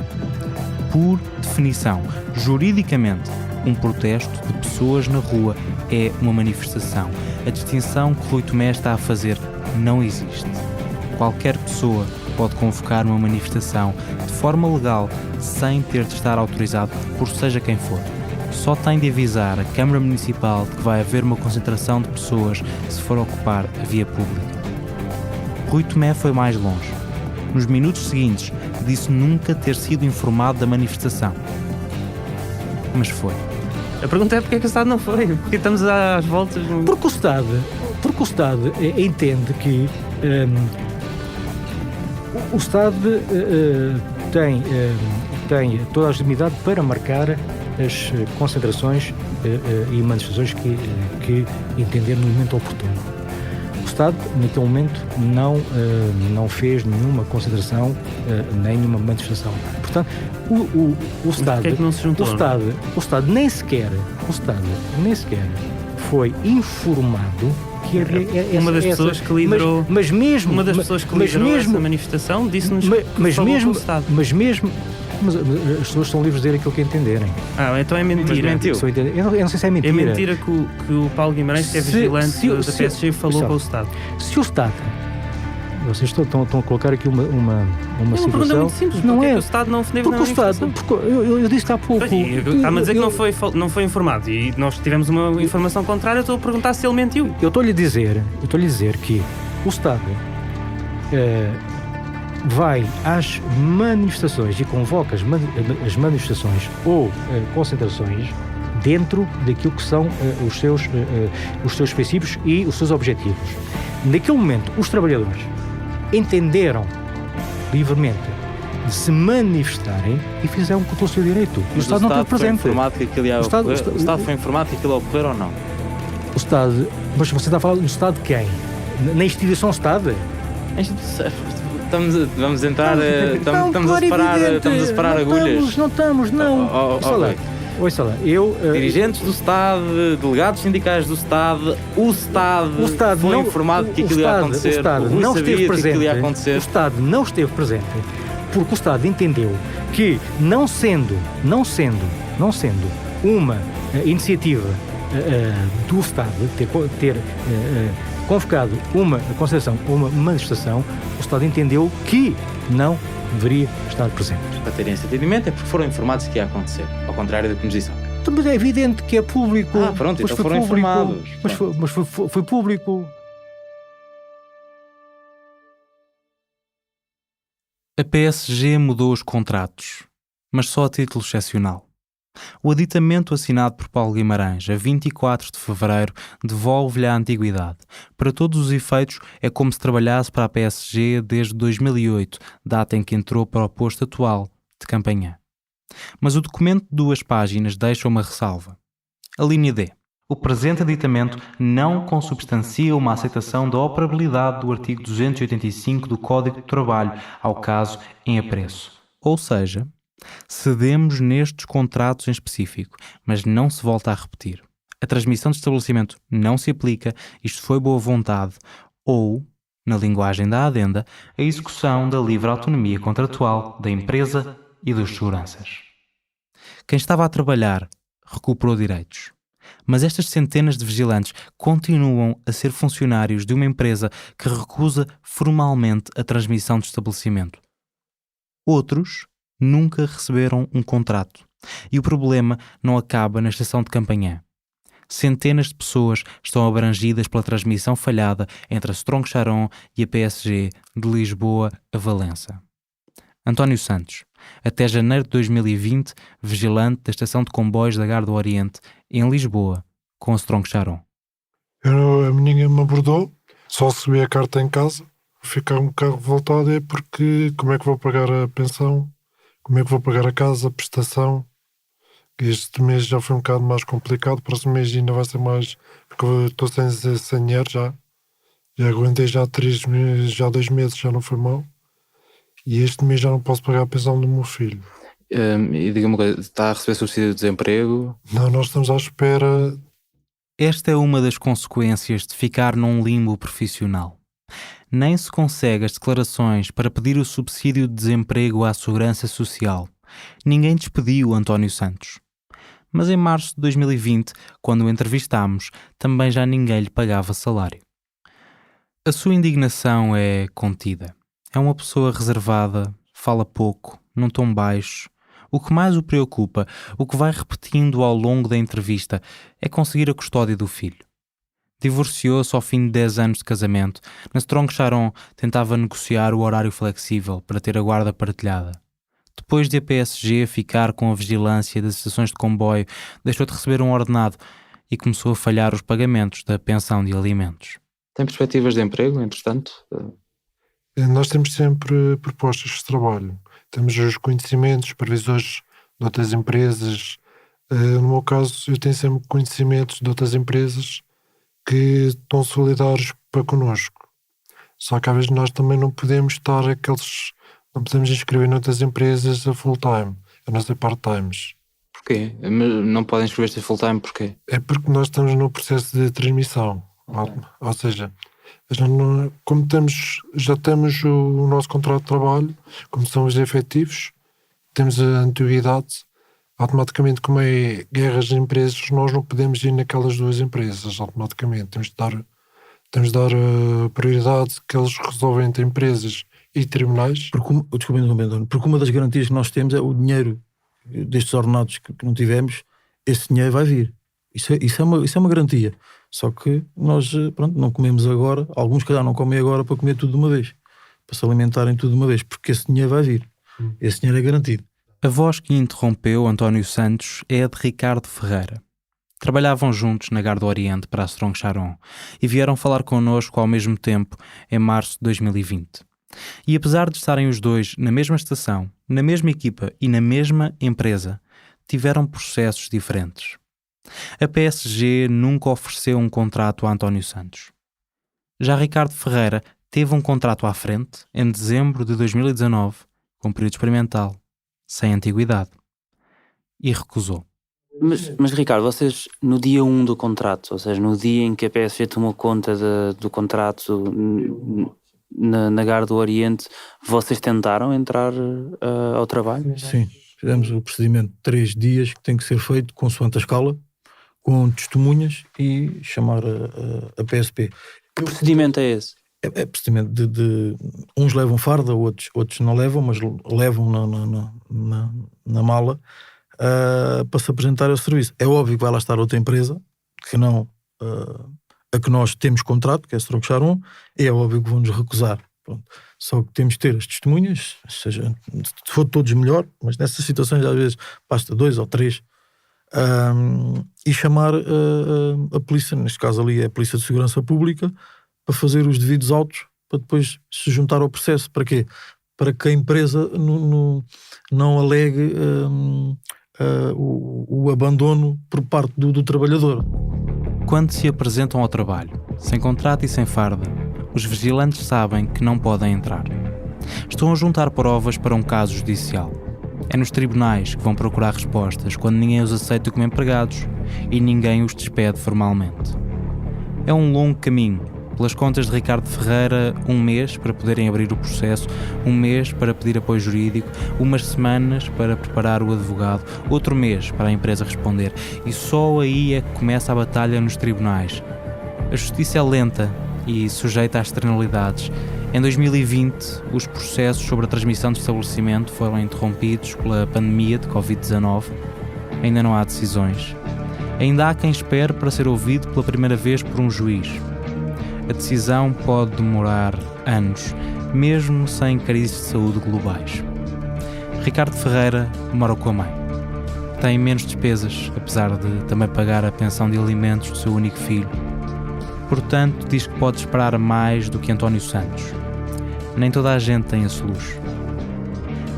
Por definição, juridicamente, um protesto de pessoas na rua é uma manifestação. A distinção que Rui Tomé está a fazer não existe. Qualquer pessoa pode convocar uma manifestação de forma legal, sem ter de estar autorizado por seja quem for. Só tem de avisar a Câmara Municipal de que vai haver uma concentração de pessoas se for ocupar a via pública. Rui Tomé foi mais longe. Nos minutos seguintes, disse nunca ter sido informado da manifestação. Mas foi. A pergunta é porque é que o Estado não foi? Porque estamos às voltas. Porque o Estado entende que o Estado tem toda a legitimidade para marcar as concentrações e manifestações que entender no momento oportuno. O Estado, naquele momento, não fez nenhuma concentração nem nenhuma manifestação. Portanto, o Estado, Porquê é que não se juntou? o Estado nem sequer foi informado que havia Uma das pessoas que liderou essa manifestação disse-nos que falou com o Estado. Mas as pessoas são livres de dizer aquilo que entenderem. Então é mentira. mentiu. Eu não sei se é mentira. É mentira que o Paulo Guimarães, que é vigilante da PSG, falou com o Estado. Se o Estado... Vocês estão a colocar aqui uma Uma pergunta situação... muito simples. Não Porque é. que o Estado não teve Porque na o Estado... manifestação? Eu disse há pouco... Está-me a dizer que não foi informado e nós tivemos uma informação contrária. Eu estou a perguntar se ele mentiu. Eu estou-lhe a dizer que o Estado vai às manifestações e convoca as manifestações ou concentrações dentro daquilo que são os seus princípios e os seus objetivos. Naquele momento, os trabalhadores entenderam livremente de se manifestarem e fizeram com o seu direito. E o Estado não esteve presente. Foi informado que aquilo ia ocorrer? O Estado foi informado que aquilo ia ocorrer ou não? O Estado... Mas você está a falar do Estado de quem? Na instituição Estado? Vamos entrar. Estamos a separar agulhas. Não estamos. Ouça lá, Dirigentes do Estado, delegados sindicais do Estado, o Estado foi informado que aquilo ia acontecer. O Estado não esteve presente. O Estado não esteve presente porque o Estado entendeu que, não sendo uma iniciativa do Estado ter convocado uma concentração, uma manifestação, o Estado entendeu que não deveria estar presente. Para terem esse entendimento é porque foram informados que ia acontecer, ao contrário do que nos disseram. Mas é evidente que é público. Pronto, então foram informados. Mas foi público. A PSG mudou os contratos, mas só a título excepcional. O aditamento assinado por Paulo Guimarães a 24 de fevereiro devolve-lhe a antiguidade. Para todos os efeitos, é como se trabalhasse para a PSG desde 2008, data em que entrou para o posto atual de Campanhã. Mas o documento de 2 páginas deixa uma ressalva. A linha D. O presente aditamento não consubstancia uma aceitação da operabilidade do artigo 285 do Código do Trabalho ao caso em apreço. Ou seja, cedemos nestes contratos em específico, mas não se volta a repetir. A transmissão de estabelecimento não se aplica, isto foi boa vontade, ou, na linguagem da adenda, a execução da livre autonomia contratual da empresa e dos seguranças. Quem estava a trabalhar recuperou direitos. Mas estas centenas de vigilantes continuam a ser funcionários de uma empresa que recusa formalmente a transmissão de estabelecimento. Outros nunca receberam um contrato. E o problema não acaba na estação de Campanhã. Centenas de pessoas estão abrangidas pela transmissão falhada entre a Strong Charon e a PSG de Lisboa a Valença. António Santos, até janeiro de 2020, vigilante da estação de comboios da Gare do Oriente, em Lisboa, com a Strong Charon. Ninguém me abordou, só recebi a carta em casa. Ficar um bocado revoltado é porque como é que vou pagar a pensão? Como é que vou pagar a casa, a prestação? Este mês já foi um bocado mais complicado, o próximo mês ainda vai ser mais, porque eu estou sem dinheiro já. Já aguentei já 3 meses, já 2 meses, já não foi mal. E este mês já não posso pagar a pensão do meu filho. E diga-me uma coisa, está a receber subsídio de desemprego? Não, nós estamos à espera. Esta é uma das consequências de ficar num limbo profissional. Nem se consegue as declarações para pedir o subsídio de desemprego à Segurança Social. Ninguém despediu António Santos. Mas em março de 2020, quando o entrevistámos, também já ninguém lhe pagava salário. A sua indignação é contida. É uma pessoa reservada, fala pouco, num tom baixo. O que mais o preocupa, o que vai repetindo ao longo da entrevista, é conseguir a custódia do filho. Divorciou-se ao fim de 10 anos de casamento. Na Strong Charon tentava negociar o horário flexível para ter a guarda partilhada. Depois de a PSG ficar com a vigilância das estações de comboio, deixou de receber um ordenado e começou a falhar os pagamentos da pensão de alimentos. Tem perspectivas de emprego, entretanto? Nós temos sempre propostas de trabalho. Temos os conhecimentos, previsores de outras empresas. No meu caso, eu tenho sempre conhecimentos de outras empresas que estão solidários para connosco. Só que às vezes nós também não podemos não podemos inscrever noutras empresas a full time, a não ser part-times. Porquê? Não podem inscrever-se a full time porquê? É porque nós estamos no processo de transmissão. Ou seja, como já temos o nosso contrato de trabalho, como são os efetivos, temos a antiguidade, automaticamente, como é guerras de empresas, nós não podemos ir naquelas 2 empresas, automaticamente. Temos de dar prioridade que eles resolvem entre empresas e tribunais. Porque uma das garantias que nós temos é o dinheiro destes ordenados que não tivemos, esse dinheiro vai vir. Isso é uma garantia. Só que nós, não comemos agora, alguns calhar não comem agora para comer tudo de uma vez, para se alimentarem tudo de uma vez, porque esse dinheiro vai vir. Esse dinheiro é garantido. A voz que interrompeu António Santos é a de Ricardo Ferreira. Trabalhavam juntos na Gare do Oriente para a Strong Charon e vieram falar connosco ao mesmo tempo em março de 2020. E apesar de estarem os dois na mesma estação, na mesma equipa e na mesma empresa, tiveram processos diferentes. A PSG nunca ofereceu um contrato a António Santos. Já Ricardo Ferreira teve um contrato à frente em dezembro de 2019, com período experimental, sem antiguidade, e recusou. Mas Ricardo, vocês no dia 1 do contrato, ou seja, no dia em que a PSG tomou conta do contrato na Gar do Oriente, vocês tentaram entrar ao trabalho? Sim, fizemos o procedimento de 3 dias que tem que ser feito consoante a escala, com testemunhas e chamar a PSP. Que procedimento é esse? É procedimento de uns levam farda, outros não levam, mas levam na mala para se apresentar ao serviço. É óbvio que vai lá estar outra empresa que não a que nós temos contrato, que é a Strong Charon, e é óbvio que vão-nos recusar. Pronto. Só que temos de ter as testemunhas, seja, se for todos melhor, mas nessas situações às vezes basta 2 ou 3, e chamar a polícia, neste caso ali é a Polícia de Segurança Pública, para fazer os devidos autos, para depois se juntar ao processo. Para quê? Para que a empresa não alegue o abandono por parte do trabalhador. Quando se apresentam ao trabalho, sem contrato e sem farda, os vigilantes sabem que não podem entrar. Estão a juntar provas para um caso judicial. É nos tribunais que vão procurar respostas quando ninguém os aceita como empregados e ninguém os despede formalmente. É um longo caminho. Pelas contas de Ricardo Ferreira, 1 mês para poderem abrir o processo, 1 mês para pedir apoio jurídico, umas semanas para preparar o advogado, outro mês para a empresa responder. E só aí é que começa a batalha nos tribunais. A justiça é lenta e sujeita às externalidades. Em 2020, os processos sobre a transmissão do estabelecimento foram interrompidos pela pandemia de Covid-19. Ainda não há decisões. Ainda há quem espere para ser ouvido pela primeira vez por um juiz. A decisão pode demorar anos, mesmo sem crises de saúde globais. Ricardo Ferreira mora com a mãe. Tem menos despesas, apesar de também pagar a pensão de alimentos do seu único filho. Portanto, diz que pode esperar mais do que António Santos. Nem toda a gente tem esse luxo.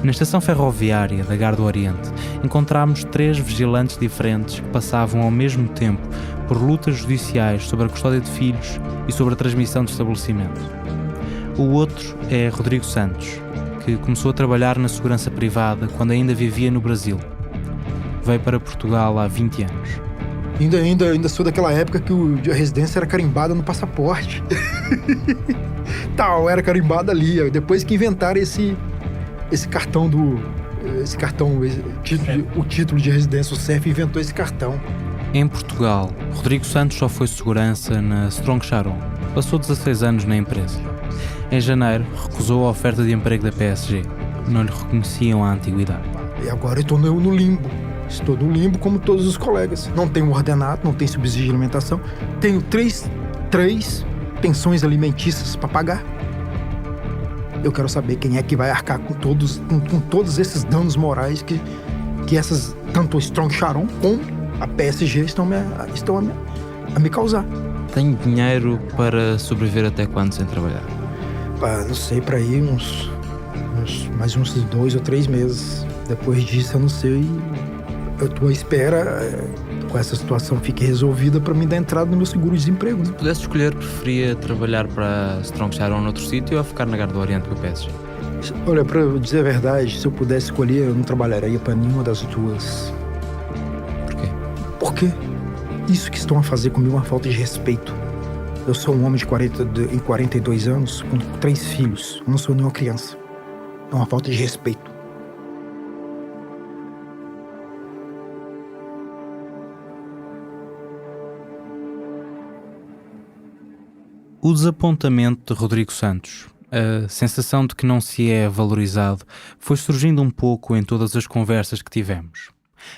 Na estação ferroviária da Gar do Oriente, encontramos 3 vigilantes diferentes que passavam ao mesmo tempo por lutas judiciais sobre a custódia de filhos e sobre a transmissão do estabelecimento. O outro é Rodrigo Santos, que começou a trabalhar na segurança privada quando ainda vivia no Brasil. Veio para Portugal há 20 anos. Ainda sou daquela época que a residência era carimbada no passaporte. Tal, era carimbada ali. Depois que inventaram esse cartão o título de residência, o CEF inventou esse cartão. Em Portugal, Rodrigo Santos só foi segurança na Strong Charon. Passou 16 anos na empresa. Em janeiro, recusou a oferta de emprego da PSG. Não lhe reconheciam a antiguidade. E agora eu estou no limbo. Estou no limbo como todos os colegas. Não tenho ordenado, não tenho subsídio de alimentação. Tenho três pensões alimentícias para pagar. Eu quero saber quem é que vai arcar com todos esses danos morais que essas, tanto o Strong Charon como a PSG estão a me causar. Tenho dinheiro para sobreviver até quando sem trabalhar? Não sei, para ir mais uns 2 ou 3 meses. Depois disso eu não sei. Eu estou à espera com essa situação fique resolvida para me dar entrada no meu seguro-desemprego. Né? Se pudesse escolher, preferia trabalhar para Strong Charon noutro sítio ou ficar na Gar do Oriente com o PSG? Olha, para dizer a verdade, se eu pudesse escolher, eu não trabalharia para nenhuma das duas. Por quê? Porque isso que estão a fazer comigo é uma falta de respeito. Eu sou um homem de 42 anos com 3 filhos. Eu não sou nenhuma criança. É uma falta de respeito. O desapontamento de Rodrigo Santos, a sensação de que não se é valorizado, foi surgindo um pouco em todas as conversas que tivemos.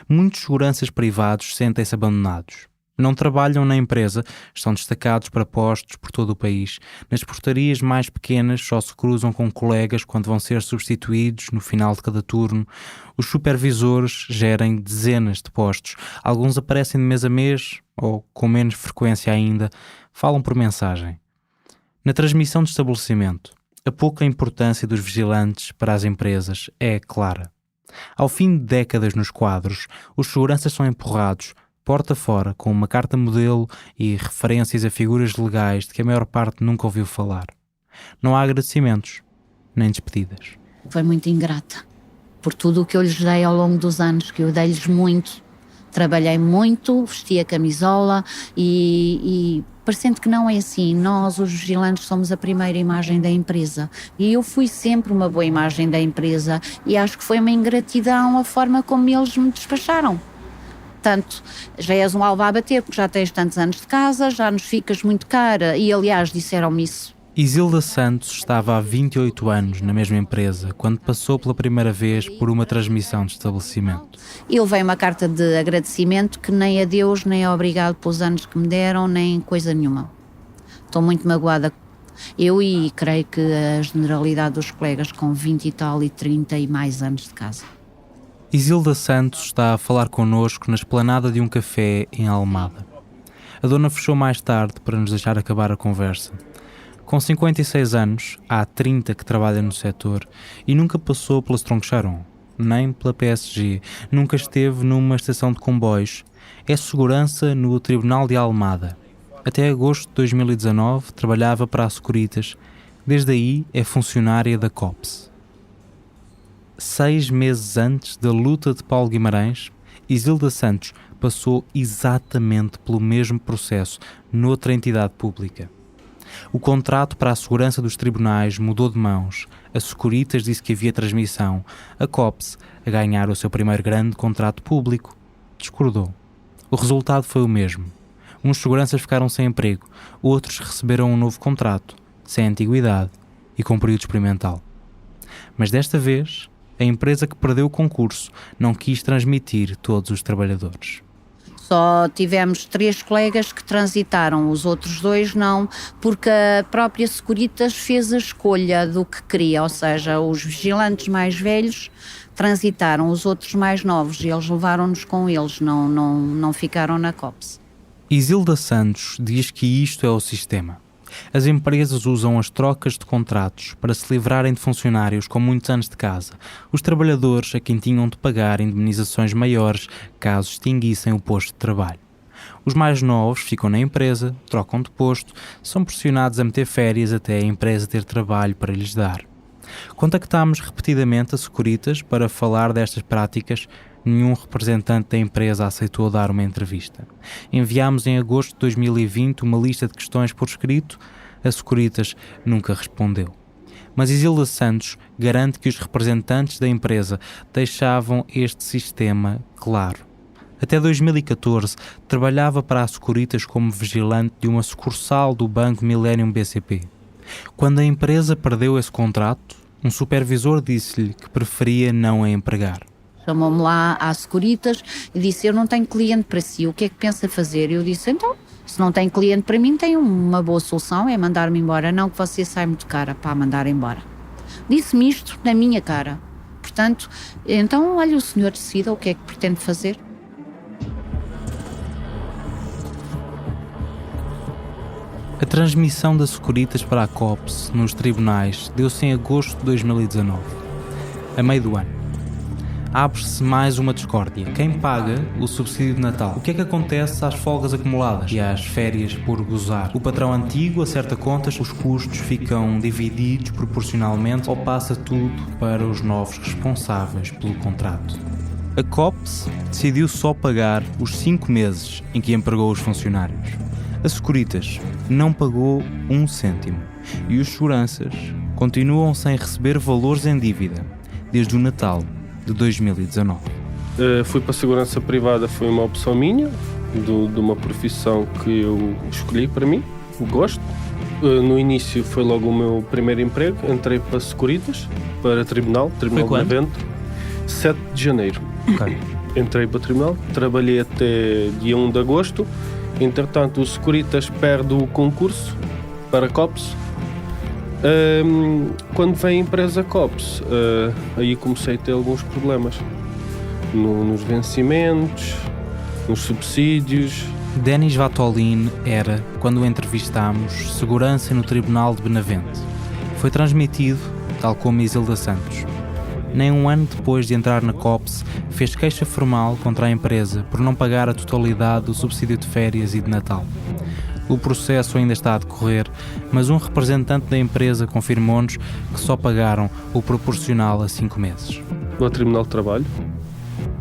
Muitos seguranças privados sentem-se abandonados. Não trabalham na empresa, estão destacados para postos por todo o país. Nas portarias mais pequenas só se cruzam com colegas quando vão ser substituídos no final de cada turno. Os supervisores gerem dezenas de postos. Alguns aparecem de mês a mês, ou com menos frequência ainda, falam por mensagem. Na transmissão de estabelecimento, a pouca importância dos vigilantes para as empresas é clara. Ao fim de décadas nos quadros, os seguranças são empurrados porta fora, com uma carta modelo e referências a figuras legais de que a maior parte nunca ouviu falar. Não há agradecimentos, nem despedidas. Foi muito ingrata por tudo o que eu lhes dei ao longo dos anos, que eu dei-lhes muito. Trabalhei muito, vesti a camisola e parecendo que não é assim, nós os vigilantes somos a primeira imagem da empresa e eu fui sempre uma boa imagem da empresa e acho que foi uma ingratidão a forma como eles me despacharam. Portanto, já és um alvo a bater porque já tens tantos anos de casa, já nos ficas muito cara e aliás disseram-me isso. Isilda Santos estava há 28 anos na mesma empresa quando passou pela primeira vez por uma transmissão de estabelecimento. E levei uma carta de agradecimento que nem adeus, nem obrigado pelos anos que me deram, nem coisa nenhuma. Estou muito magoada. Eu e creio que a generalidade dos colegas com 20 e tal e 30 e mais anos de casa. Isilda Santos está a falar connosco na esplanada de um café em Almada. A dona fechou mais tarde para nos deixar acabar a conversa. Com 56 anos, há 30 que trabalha no setor e nunca passou pela Strong Charon, nem pela PSG, nunca esteve numa estação de comboios. É segurança no Tribunal de Almada. Até agosto de 2019 trabalhava para a Securitas, desde aí é funcionária da COPS. 6 meses antes da luta de Paulo Guimarães, Isilda Santos passou exatamente pelo mesmo processo noutra entidade pública. O contrato para a segurança dos tribunais mudou de mãos, a Securitas disse que havia transmissão, a COPS, a ganhar o seu primeiro grande contrato público, discordou. O resultado foi o mesmo. Uns seguranças ficaram sem emprego, outros receberam um novo contrato, sem antiguidade e com período experimental. Mas desta vez, a empresa que perdeu o concurso não quis transmitir todos os trabalhadores. Só tivemos 3 colegas que transitaram, os outros 2 não, porque a própria Securitas fez a escolha do que queria, ou seja, os vigilantes mais velhos transitaram, os outros mais novos, e eles levaram-nos com eles, não ficaram na COPS. Isilda Santos diz que isto é o sistema. As empresas usam as trocas de contratos para se livrarem de funcionários com muitos anos de casa, os trabalhadores a quem tinham de pagar indemnizações maiores caso extinguissem o posto de trabalho. Os mais novos ficam na empresa, trocam de posto, são pressionados a meter férias até a empresa ter trabalho para lhes dar. Contactámos repetidamente a Securitas para falar destas práticas. Nenhum representante da empresa aceitou dar uma entrevista. Enviámos em agosto de 2020 uma lista de questões por escrito. A Securitas nunca respondeu. Mas Isilda Santos garante que os representantes da empresa deixavam este sistema claro. Até 2014, trabalhava para a Securitas como vigilante de uma sucursal do Banco Millennium BCP. Quando a empresa perdeu esse contrato, um supervisor disse-lhe que preferia não a empregar. Chamou-me lá à Securitas e disse: eu não tenho cliente para si, o que é que pensa fazer? Eu disse: então, se não tem cliente para mim, tem uma boa solução, é mandar-me embora, não que você sai muito cara para mandar embora. Disse-me isto na minha cara. Portanto, então, olha, o senhor decida o que é que pretende fazer. A transmissão da Securitas para a COPS nos tribunais deu-se em agosto de 2019, a meio do ano. Abre-se mais uma discórdia. Quem paga o subsídio de Natal? O que é que acontece às folgas acumuladas e às férias por gozar? O patrão antigo acerta contas, os custos ficam divididos proporcionalmente ou passa tudo para os novos responsáveis pelo contrato? A COPS decidiu só pagar os 5 meses em que empregou os funcionários. A Securitas não pagou 1 cêntimo e os seguranças continuam sem receber valores em dívida desde o Natal de 2019. Fui para a segurança privada, foi uma opção minha, de uma profissão que eu escolhi para mim, gosto. No início foi logo o meu primeiro emprego, entrei para Securitas, para Tribunal de Benavente, 7 de janeiro. Okay. Entrei para o Tribunal, trabalhei até dia 1 de agosto, entretanto o Securitas perde o concurso para a COPS. Quando vem a empresa COPS, aí comecei a ter alguns problemas nos vencimentos, nos subsídios. Denis Vatolin era, quando o entrevistámos, segurança no Tribunal de Benavente. Foi transmitido, tal como Isilda Santos. Nem um ano depois de entrar na COPS, fez queixa formal contra a empresa por não pagar a totalidade do subsídio de férias e de Natal. O processo ainda está a decorrer, mas um representante da empresa confirmou-nos que só pagaram o proporcional a 5 meses. Vou ao Tribunal de Trabalho.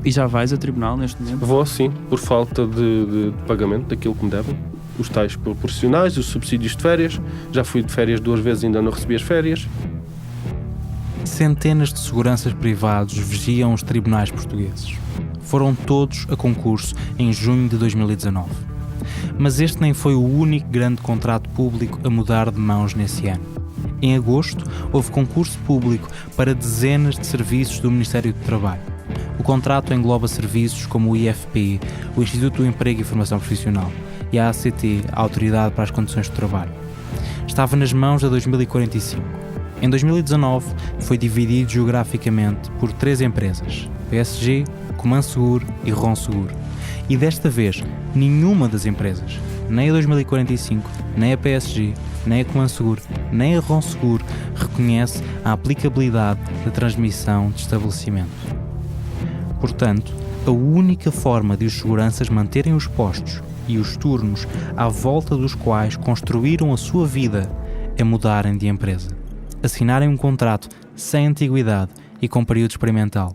E já vais a tribunal neste momento? Vou sim, por falta de pagamento daquilo que me devem. Os tais proporcionais, os subsídios de férias. Já fui de férias 2 vezes e ainda não recebi as férias. Centenas de seguranças privados vigiam os tribunais portugueses. Foram todos a concurso em junho de 2019. Mas este nem foi o único grande contrato público a mudar de mãos nesse ano. Em agosto, houve concurso público para dezenas de serviços do Ministério do Trabalho. O contrato engloba serviços como o IFP, o Instituto do Emprego e Formação Profissional, e a ACT, a Autoridade para as Condições de Trabalho. Estava nas mãos da 2045. Em 2019, foi dividido geograficamente por 3 empresas, PSG, Comansegur e Ronsegur. E desta vez, nenhuma das empresas, nem a 2045, nem a PSG, nem a Comansegur, nem a Ronsegur, reconhece a aplicabilidade da transmissão de estabelecimento. Portanto, a única forma de os seguranças manterem os postos e os turnos à volta dos quais construíram a sua vida é mudarem de empresa, assinarem um contrato sem antiguidade e com período experimental.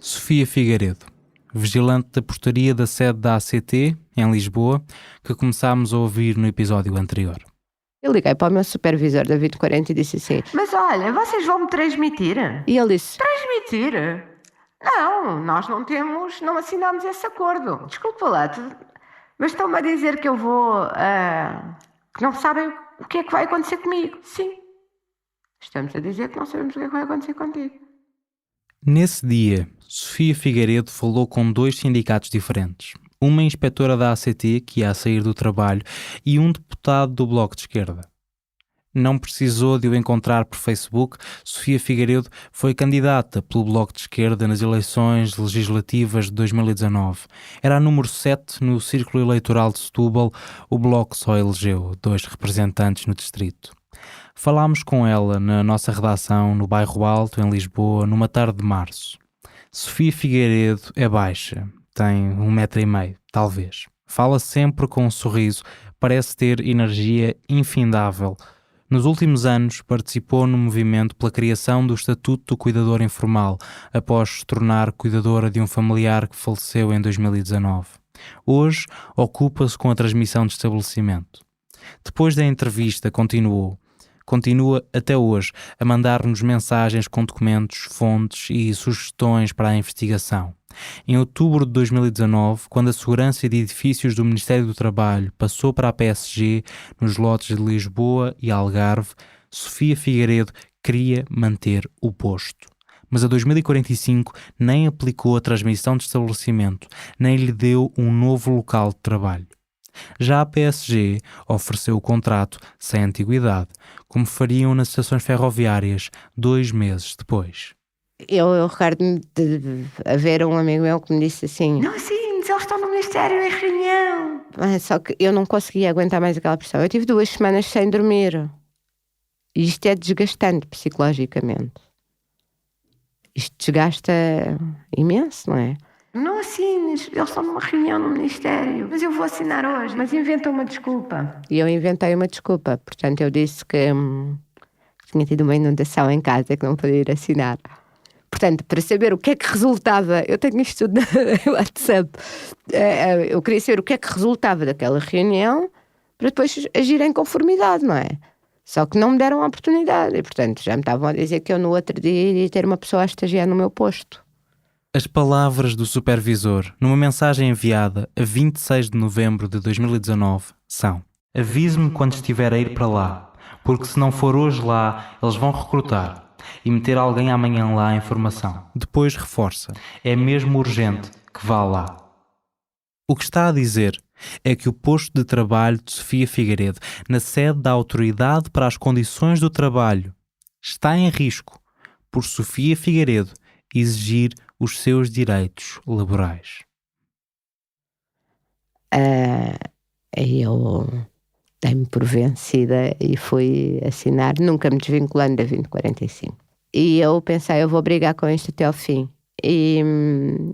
Sofia Figueiredo, vigilante da portaria da sede da ACT, em Lisboa, que começámos a ouvir no episódio anterior. Eu liguei para o meu supervisor, David 40, e disse assim: mas olha, vocês vão me transmitir? E ele disse: transmitir? Não, nós não assinamos esse acordo. Desculpa lá, mas estão-me a dizer que eu vou... que não sabem o que é que vai acontecer comigo. Sim, estamos a dizer que não sabemos o que é que vai acontecer contigo. Nesse dia, Sofia Figueiredo falou com 2 sindicatos diferentes. Uma inspetora da ACT, que ia sair do trabalho, e um deputado do Bloco de Esquerda. Não precisou de o encontrar por Facebook. Sofia Figueiredo foi candidata pelo Bloco de Esquerda nas eleições legislativas de 2019. Era a número 7 no Círculo Eleitoral de Setúbal. O Bloco só elegeu 2 representantes no distrito. Falámos com ela na nossa redação no Bairro Alto, em Lisboa, numa tarde de março. Sofia Figueiredo é baixa, tem 1,5 m, talvez. Fala sempre com um sorriso, parece ter energia infindável. Nos últimos anos participou no movimento pela criação do Estatuto do Cuidador Informal, após se tornar cuidadora de um familiar que faleceu em 2019. Hoje ocupa-se com a transmissão de estabelecimento. Depois da entrevista continua até hoje a mandar-nos mensagens com documentos, fontes e sugestões para a investigação. Em outubro de 2019, quando a segurança de edifícios do Ministério do Trabalho passou para a PSG, nos lotes de Lisboa e Algarve, Sofia Figueiredo queria manter o posto. Mas a 2045 nem aplicou a transmissão de estabelecimento, nem lhe deu um novo local de trabalho. Já a PSG ofereceu o contrato sem antiguidade, como fariam nas estações ferroviárias 2 meses depois. Eu recordo-me de haver um amigo meu que me disse assim: não assines, eles estão no Ministério em reunião. Só que eu não conseguia aguentar mais aquela pressão. Eu tive 2 semanas sem dormir. E isto é desgastante psicologicamente. Isto desgasta imenso, não é? Não assines, eles estão numa reunião no Ministério. Mas eu vou assinar hoje. Mas inventa uma desculpa. E eu inventei uma desculpa. Portanto, eu disse que tinha tido uma inundação em casa, que não podia ir assinar. Portanto, para saber o que é que resultava, eu tenho isto tudo no WhatsApp, eu queria saber o que é que resultava daquela reunião para depois agir em conformidade, não é? Só que não me deram a oportunidade e, portanto, já me estavam a dizer que eu no outro dia iria ter uma pessoa a estagiar no meu posto. As palavras do supervisor, numa mensagem enviada a 26 de novembro de 2019, são: avise-me quando estiver a ir para lá, porque se não for hoje lá, eles vão recrutar e meter alguém amanhã lá em formação. Depois reforça: é mesmo urgente que vá lá. O que está a dizer é que o posto de trabalho de Sofia Figueiredo, na sede da Autoridade para as Condições do Trabalho, está em risco por Sofia Figueiredo exigir os seus direitos laborais. Eu dei-me por vencida e fui assinar, nunca me desvinculando da 2045. E eu pensei, eu vou brigar com isto até ao fim. E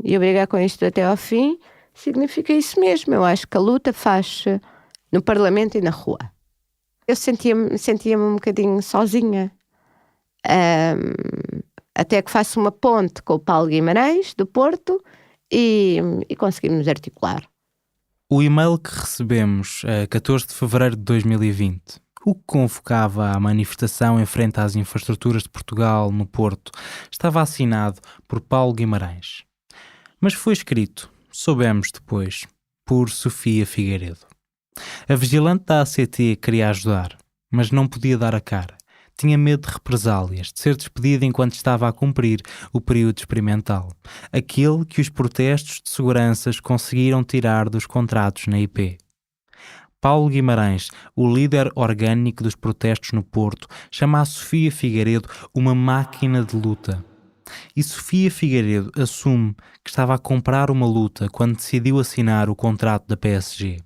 eu brigar com isto até ao fim significa isso mesmo. Eu acho que a luta faz-se no Parlamento e na rua. Eu sentia-me um bocadinho sozinha. Até que faço uma ponte com o Paulo Guimarães, do Porto, e conseguimos articular. O e-mail que recebemos a 14 de fevereiro de 2020, o que convocava a manifestação em frente às infraestruturas de Portugal no Porto, estava assinado por Paulo Guimarães. Mas foi escrito, soubemos depois, por Sofia Figueiredo. A vigilante da ACT queria ajudar, mas não podia dar a cara. Tinha medo de represálias, de ser despedida enquanto estava a cumprir o período experimental. Aquele que os protestos de seguranças conseguiram tirar dos contratos na IP. Paulo Guimarães, o líder orgânico dos protestos no Porto, chama a Sofia Figueiredo uma máquina de luta. E Sofia Figueiredo assume que estava a comprar uma luta quando decidiu assinar o contrato da PSG.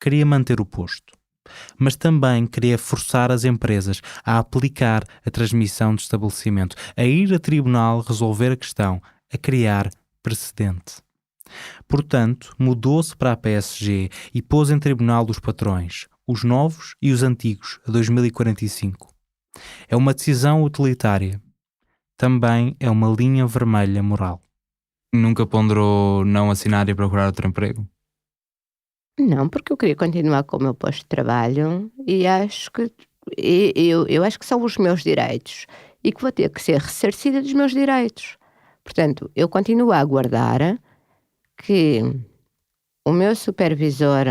Queria manter o posto, mas também queria forçar as empresas a aplicar a transmissão de estabelecimento, a ir a tribunal resolver a questão, a criar precedente. Portanto, mudou-se para a PSG e pôs em tribunal os patrões, os novos e os antigos, a 2045. É uma decisão utilitária. Também é uma linha vermelha moral. Nunca ponderou não assinar e procurar outro emprego? Não, porque eu queria continuar com o meu posto de trabalho e acho que eu acho que são os meus direitos e que vou ter que ser ressarcida dos meus direitos. Portanto, eu continuo a aguardar que o meu supervisor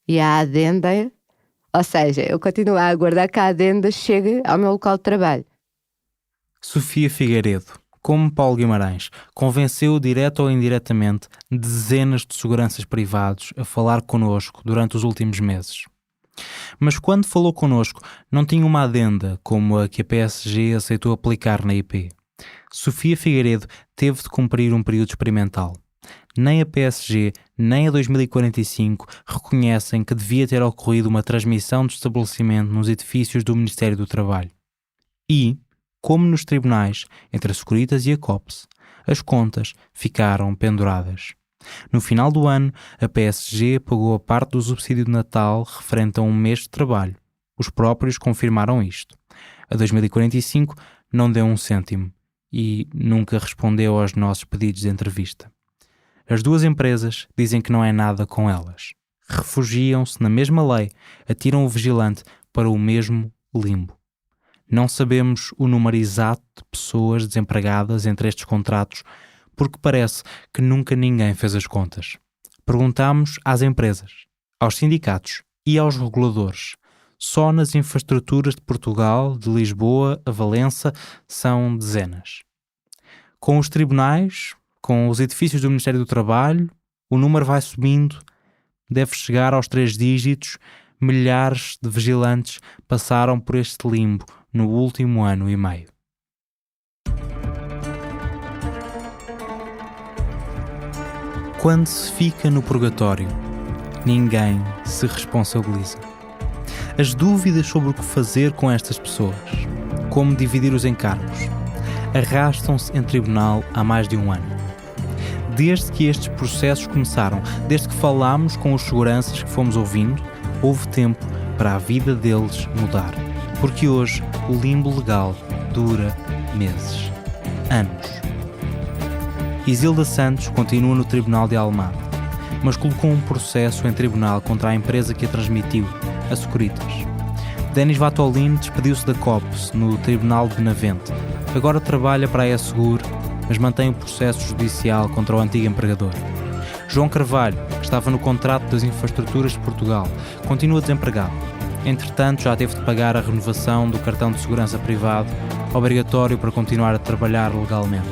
e a adenda, ou seja, eu continuo a aguardar que a adenda chegue ao meu local de trabalho. Sofia Figueiredo, como Paulo Guimarães, convenceu direto ou indiretamente dezenas de seguranças privados a falar connosco durante os últimos meses. Mas quando falou connosco, não tinha uma adenda como a que a PSG aceitou aplicar na IP. Sofia Figueiredo teve de cumprir um período experimental. Nem a PSG, nem a 2045 reconhecem que devia ter ocorrido uma transmissão de estabelecimento nos edifícios do Ministério do Trabalho. E, como nos tribunais, entre a Securitas e a COPS, as contas ficaram penduradas. No final do ano, a PSG pagou a parte do subsídio de Natal referente a um mês de trabalho. Os próprios confirmaram isto. A 2045 não deu um cêntimo e nunca respondeu aos nossos pedidos de entrevista. As duas empresas dizem que não é nada com elas. Refugiam-se na mesma lei, atiram o vigilante para o mesmo limbo. Não sabemos o número exato de pessoas desempregadas entre estes contratos, porque parece que nunca ninguém fez as contas. Perguntámos às empresas, aos sindicatos e aos reguladores. Só nas infraestruturas de Portugal, de Lisboa a Valença, são dezenas. Com os tribunais, com os edifícios do Ministério do Trabalho, o número vai subindo, deve chegar aos 3 dígitos. Milhares de vigilantes passaram por este limbo no último ano e meio. Quando se fica no purgatório, ninguém se responsabiliza. As dúvidas sobre o que fazer com estas pessoas, como dividir os encargos, arrastam-se em tribunal há mais de um ano. Desde que estes processos começaram, desde que falámos com os seguranças que fomos ouvindo, houve tempo para a vida deles mudar. Porque hoje o limbo legal dura meses, anos. Isilda Santos continua no Tribunal de Almada, mas colocou um processo em tribunal contra a empresa que a transmitiu, a Securitas. Denis Vatolin despediu-se da COPS no Tribunal de Benavente. Agora trabalha para a E-Seguro, mas mantém o processo judicial contra o antigo empregador. João Carvalho, que estava no contrato das infraestruturas de Portugal, continua desempregado. Entretanto, já teve de pagar a renovação do cartão de segurança privado, obrigatório para continuar a trabalhar legalmente.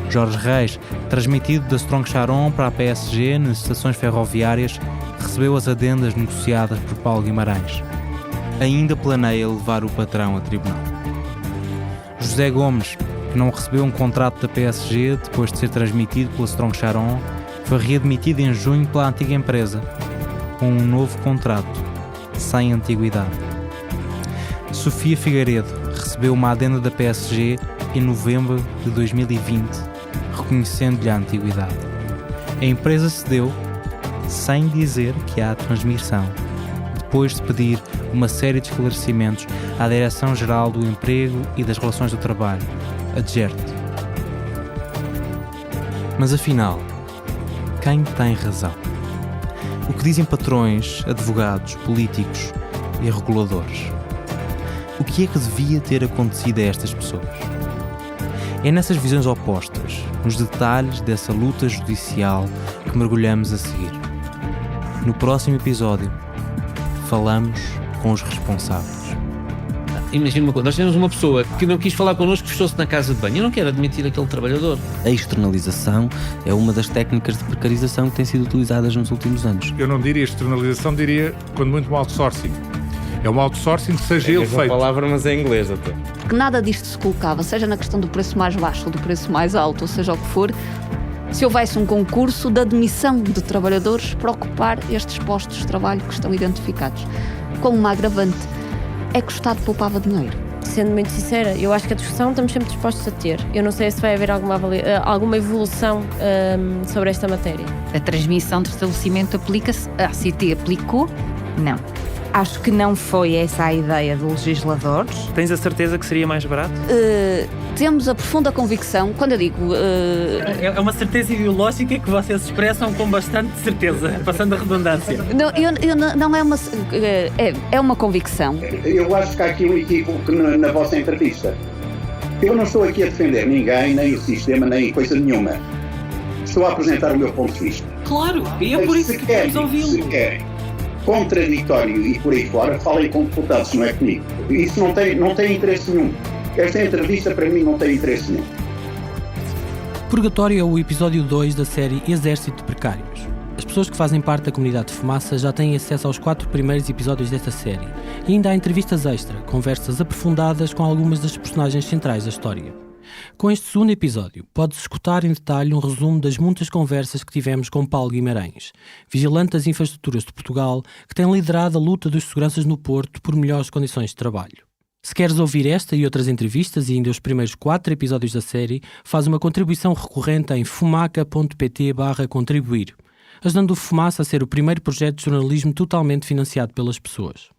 Jorge Reis, transmitido da Strong Charon para a PSG nas estações ferroviárias, recebeu as adendas negociadas por Paulo Guimarães. Ainda planeia levar o patrão a tribunal. José Gomes, que não recebeu um contrato da PSG depois de ser transmitido pela Strong Charon, foi readmitido em junho pela antiga empresa, com um novo contrato, sem antiguidade. Sofia Figueiredo recebeu uma adenda da PSG em novembro de 2020, reconhecendo-lhe a antiguidade. A empresa cedeu, sem dizer que há transmissão, depois de pedir uma série de esclarecimentos à Direção-Geral do Emprego e das Relações do Trabalho, a DGERT. Mas afinal, quem tem razão? O que dizem patrões, advogados, políticos e reguladores? O que é que devia ter acontecido a estas pessoas? É nessas visões opostas, nos detalhes dessa luta judicial, que mergulhamos a seguir. No próximo episódio, falamos com os responsáveis. Imagina uma coisa, nós temos uma pessoa que não quis falar connosco, fechou-se na casa de banho. Eu não quero admitir aquele trabalhador. A externalização é uma das técnicas de precarização que têm sido utilizadas nos últimos anos. Eu não diria externalização, diria, quando muito, um outsourcing. É um outsourcing que seja ele feito. É a palavra, mas é em inglês até. Porque nada disto se colocava, seja na questão do preço mais baixo ou do preço mais alto, ou seja o que for, se houvesse um concurso de admissão de trabalhadores para ocupar estes postos de trabalho que estão identificados. Como uma agravante, é que o Estado poupava dinheiro. Sendo muito sincera, eu acho que a discussão estamos sempre dispostos a ter. Eu não sei se vai haver alguma evolução sobre esta matéria. A transmissão de estabelecimento aplica-se? A ACT aplicou? Não. Acho que não foi essa a ideia dos legisladores. Tens a certeza que seria mais barato? Temos a profunda convicção, quando eu digo... É uma certeza ideológica que vocês expressam com bastante certeza, passando a redundância. Não é uma... É uma convicção. Eu acho que há aqui um equívoco na vossa entrevista. Eu não estou aqui a defender ninguém, nem o sistema, nem coisa nenhuma. Estou a apresentar o meu ponto de vista. Claro, e é por isso que queremos ouvi-lo. Se querem contraditório e por aí fora, falem com deputados, não é comigo. Isso não tem interesse nenhum. Esta entrevista para mim não tem interesse nenhum. Purgatório é o episódio 2 da série Exército de Precários. As pessoas que fazem parte da comunidade de Fumaça já têm acesso aos 4 primeiros episódios desta série e ainda há entrevistas extra, conversas aprofundadas com algumas das personagens centrais da história. Com este segundo episódio, pode-se escutar em detalhe um resumo das muitas conversas que tivemos com Paulo Guimarães, vigilante das infraestruturas de Portugal, que tem liderado a luta dos seguranças no Porto por melhores condições de trabalho. Se queres ouvir esta e outras entrevistas e ainda os primeiros 4 episódios da série, faz uma contribuição recorrente em fumaca.pt/contribuir, ajudando o Fumaça a ser o primeiro projeto de jornalismo totalmente financiado pelas pessoas.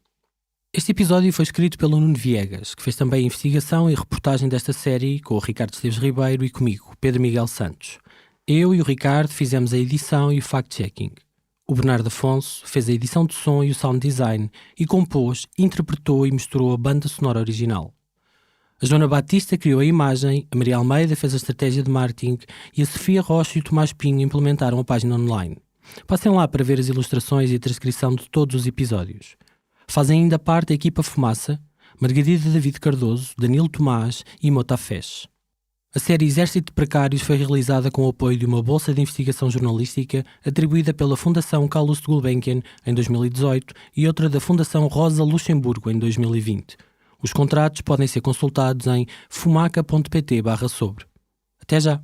Este episódio foi escrito pelo Nuno Viegas, que fez também a investigação e reportagem desta série com o Ricardo Esteves Ribeiro e comigo, Pedro Miguel Santos. Eu e o Ricardo fizemos a edição e o fact-checking. O Bernardo Afonso fez a edição de som e o sound design e compôs, interpretou e misturou a banda sonora original. A Joana Batista criou a imagem, a Maria Almeida fez a estratégia de marketing e a Sofia Rocha e o Tomás Pinho implementaram a página online. Passem lá para ver as ilustrações e a transcrição de todos os episódios. Fazem ainda parte da equipa Fumaça, Margarida David Cardoso, Danilo Tomás e Mota Fesh. A série Exército de Precários foi realizada com o apoio de uma bolsa de investigação jornalística atribuída pela Fundação Carlos de Gulbenkian em 2018 e outra da Fundação Rosa Luxemburgo em 2020. Os contratos podem ser consultados em fumaca.pt/sobre. Até já!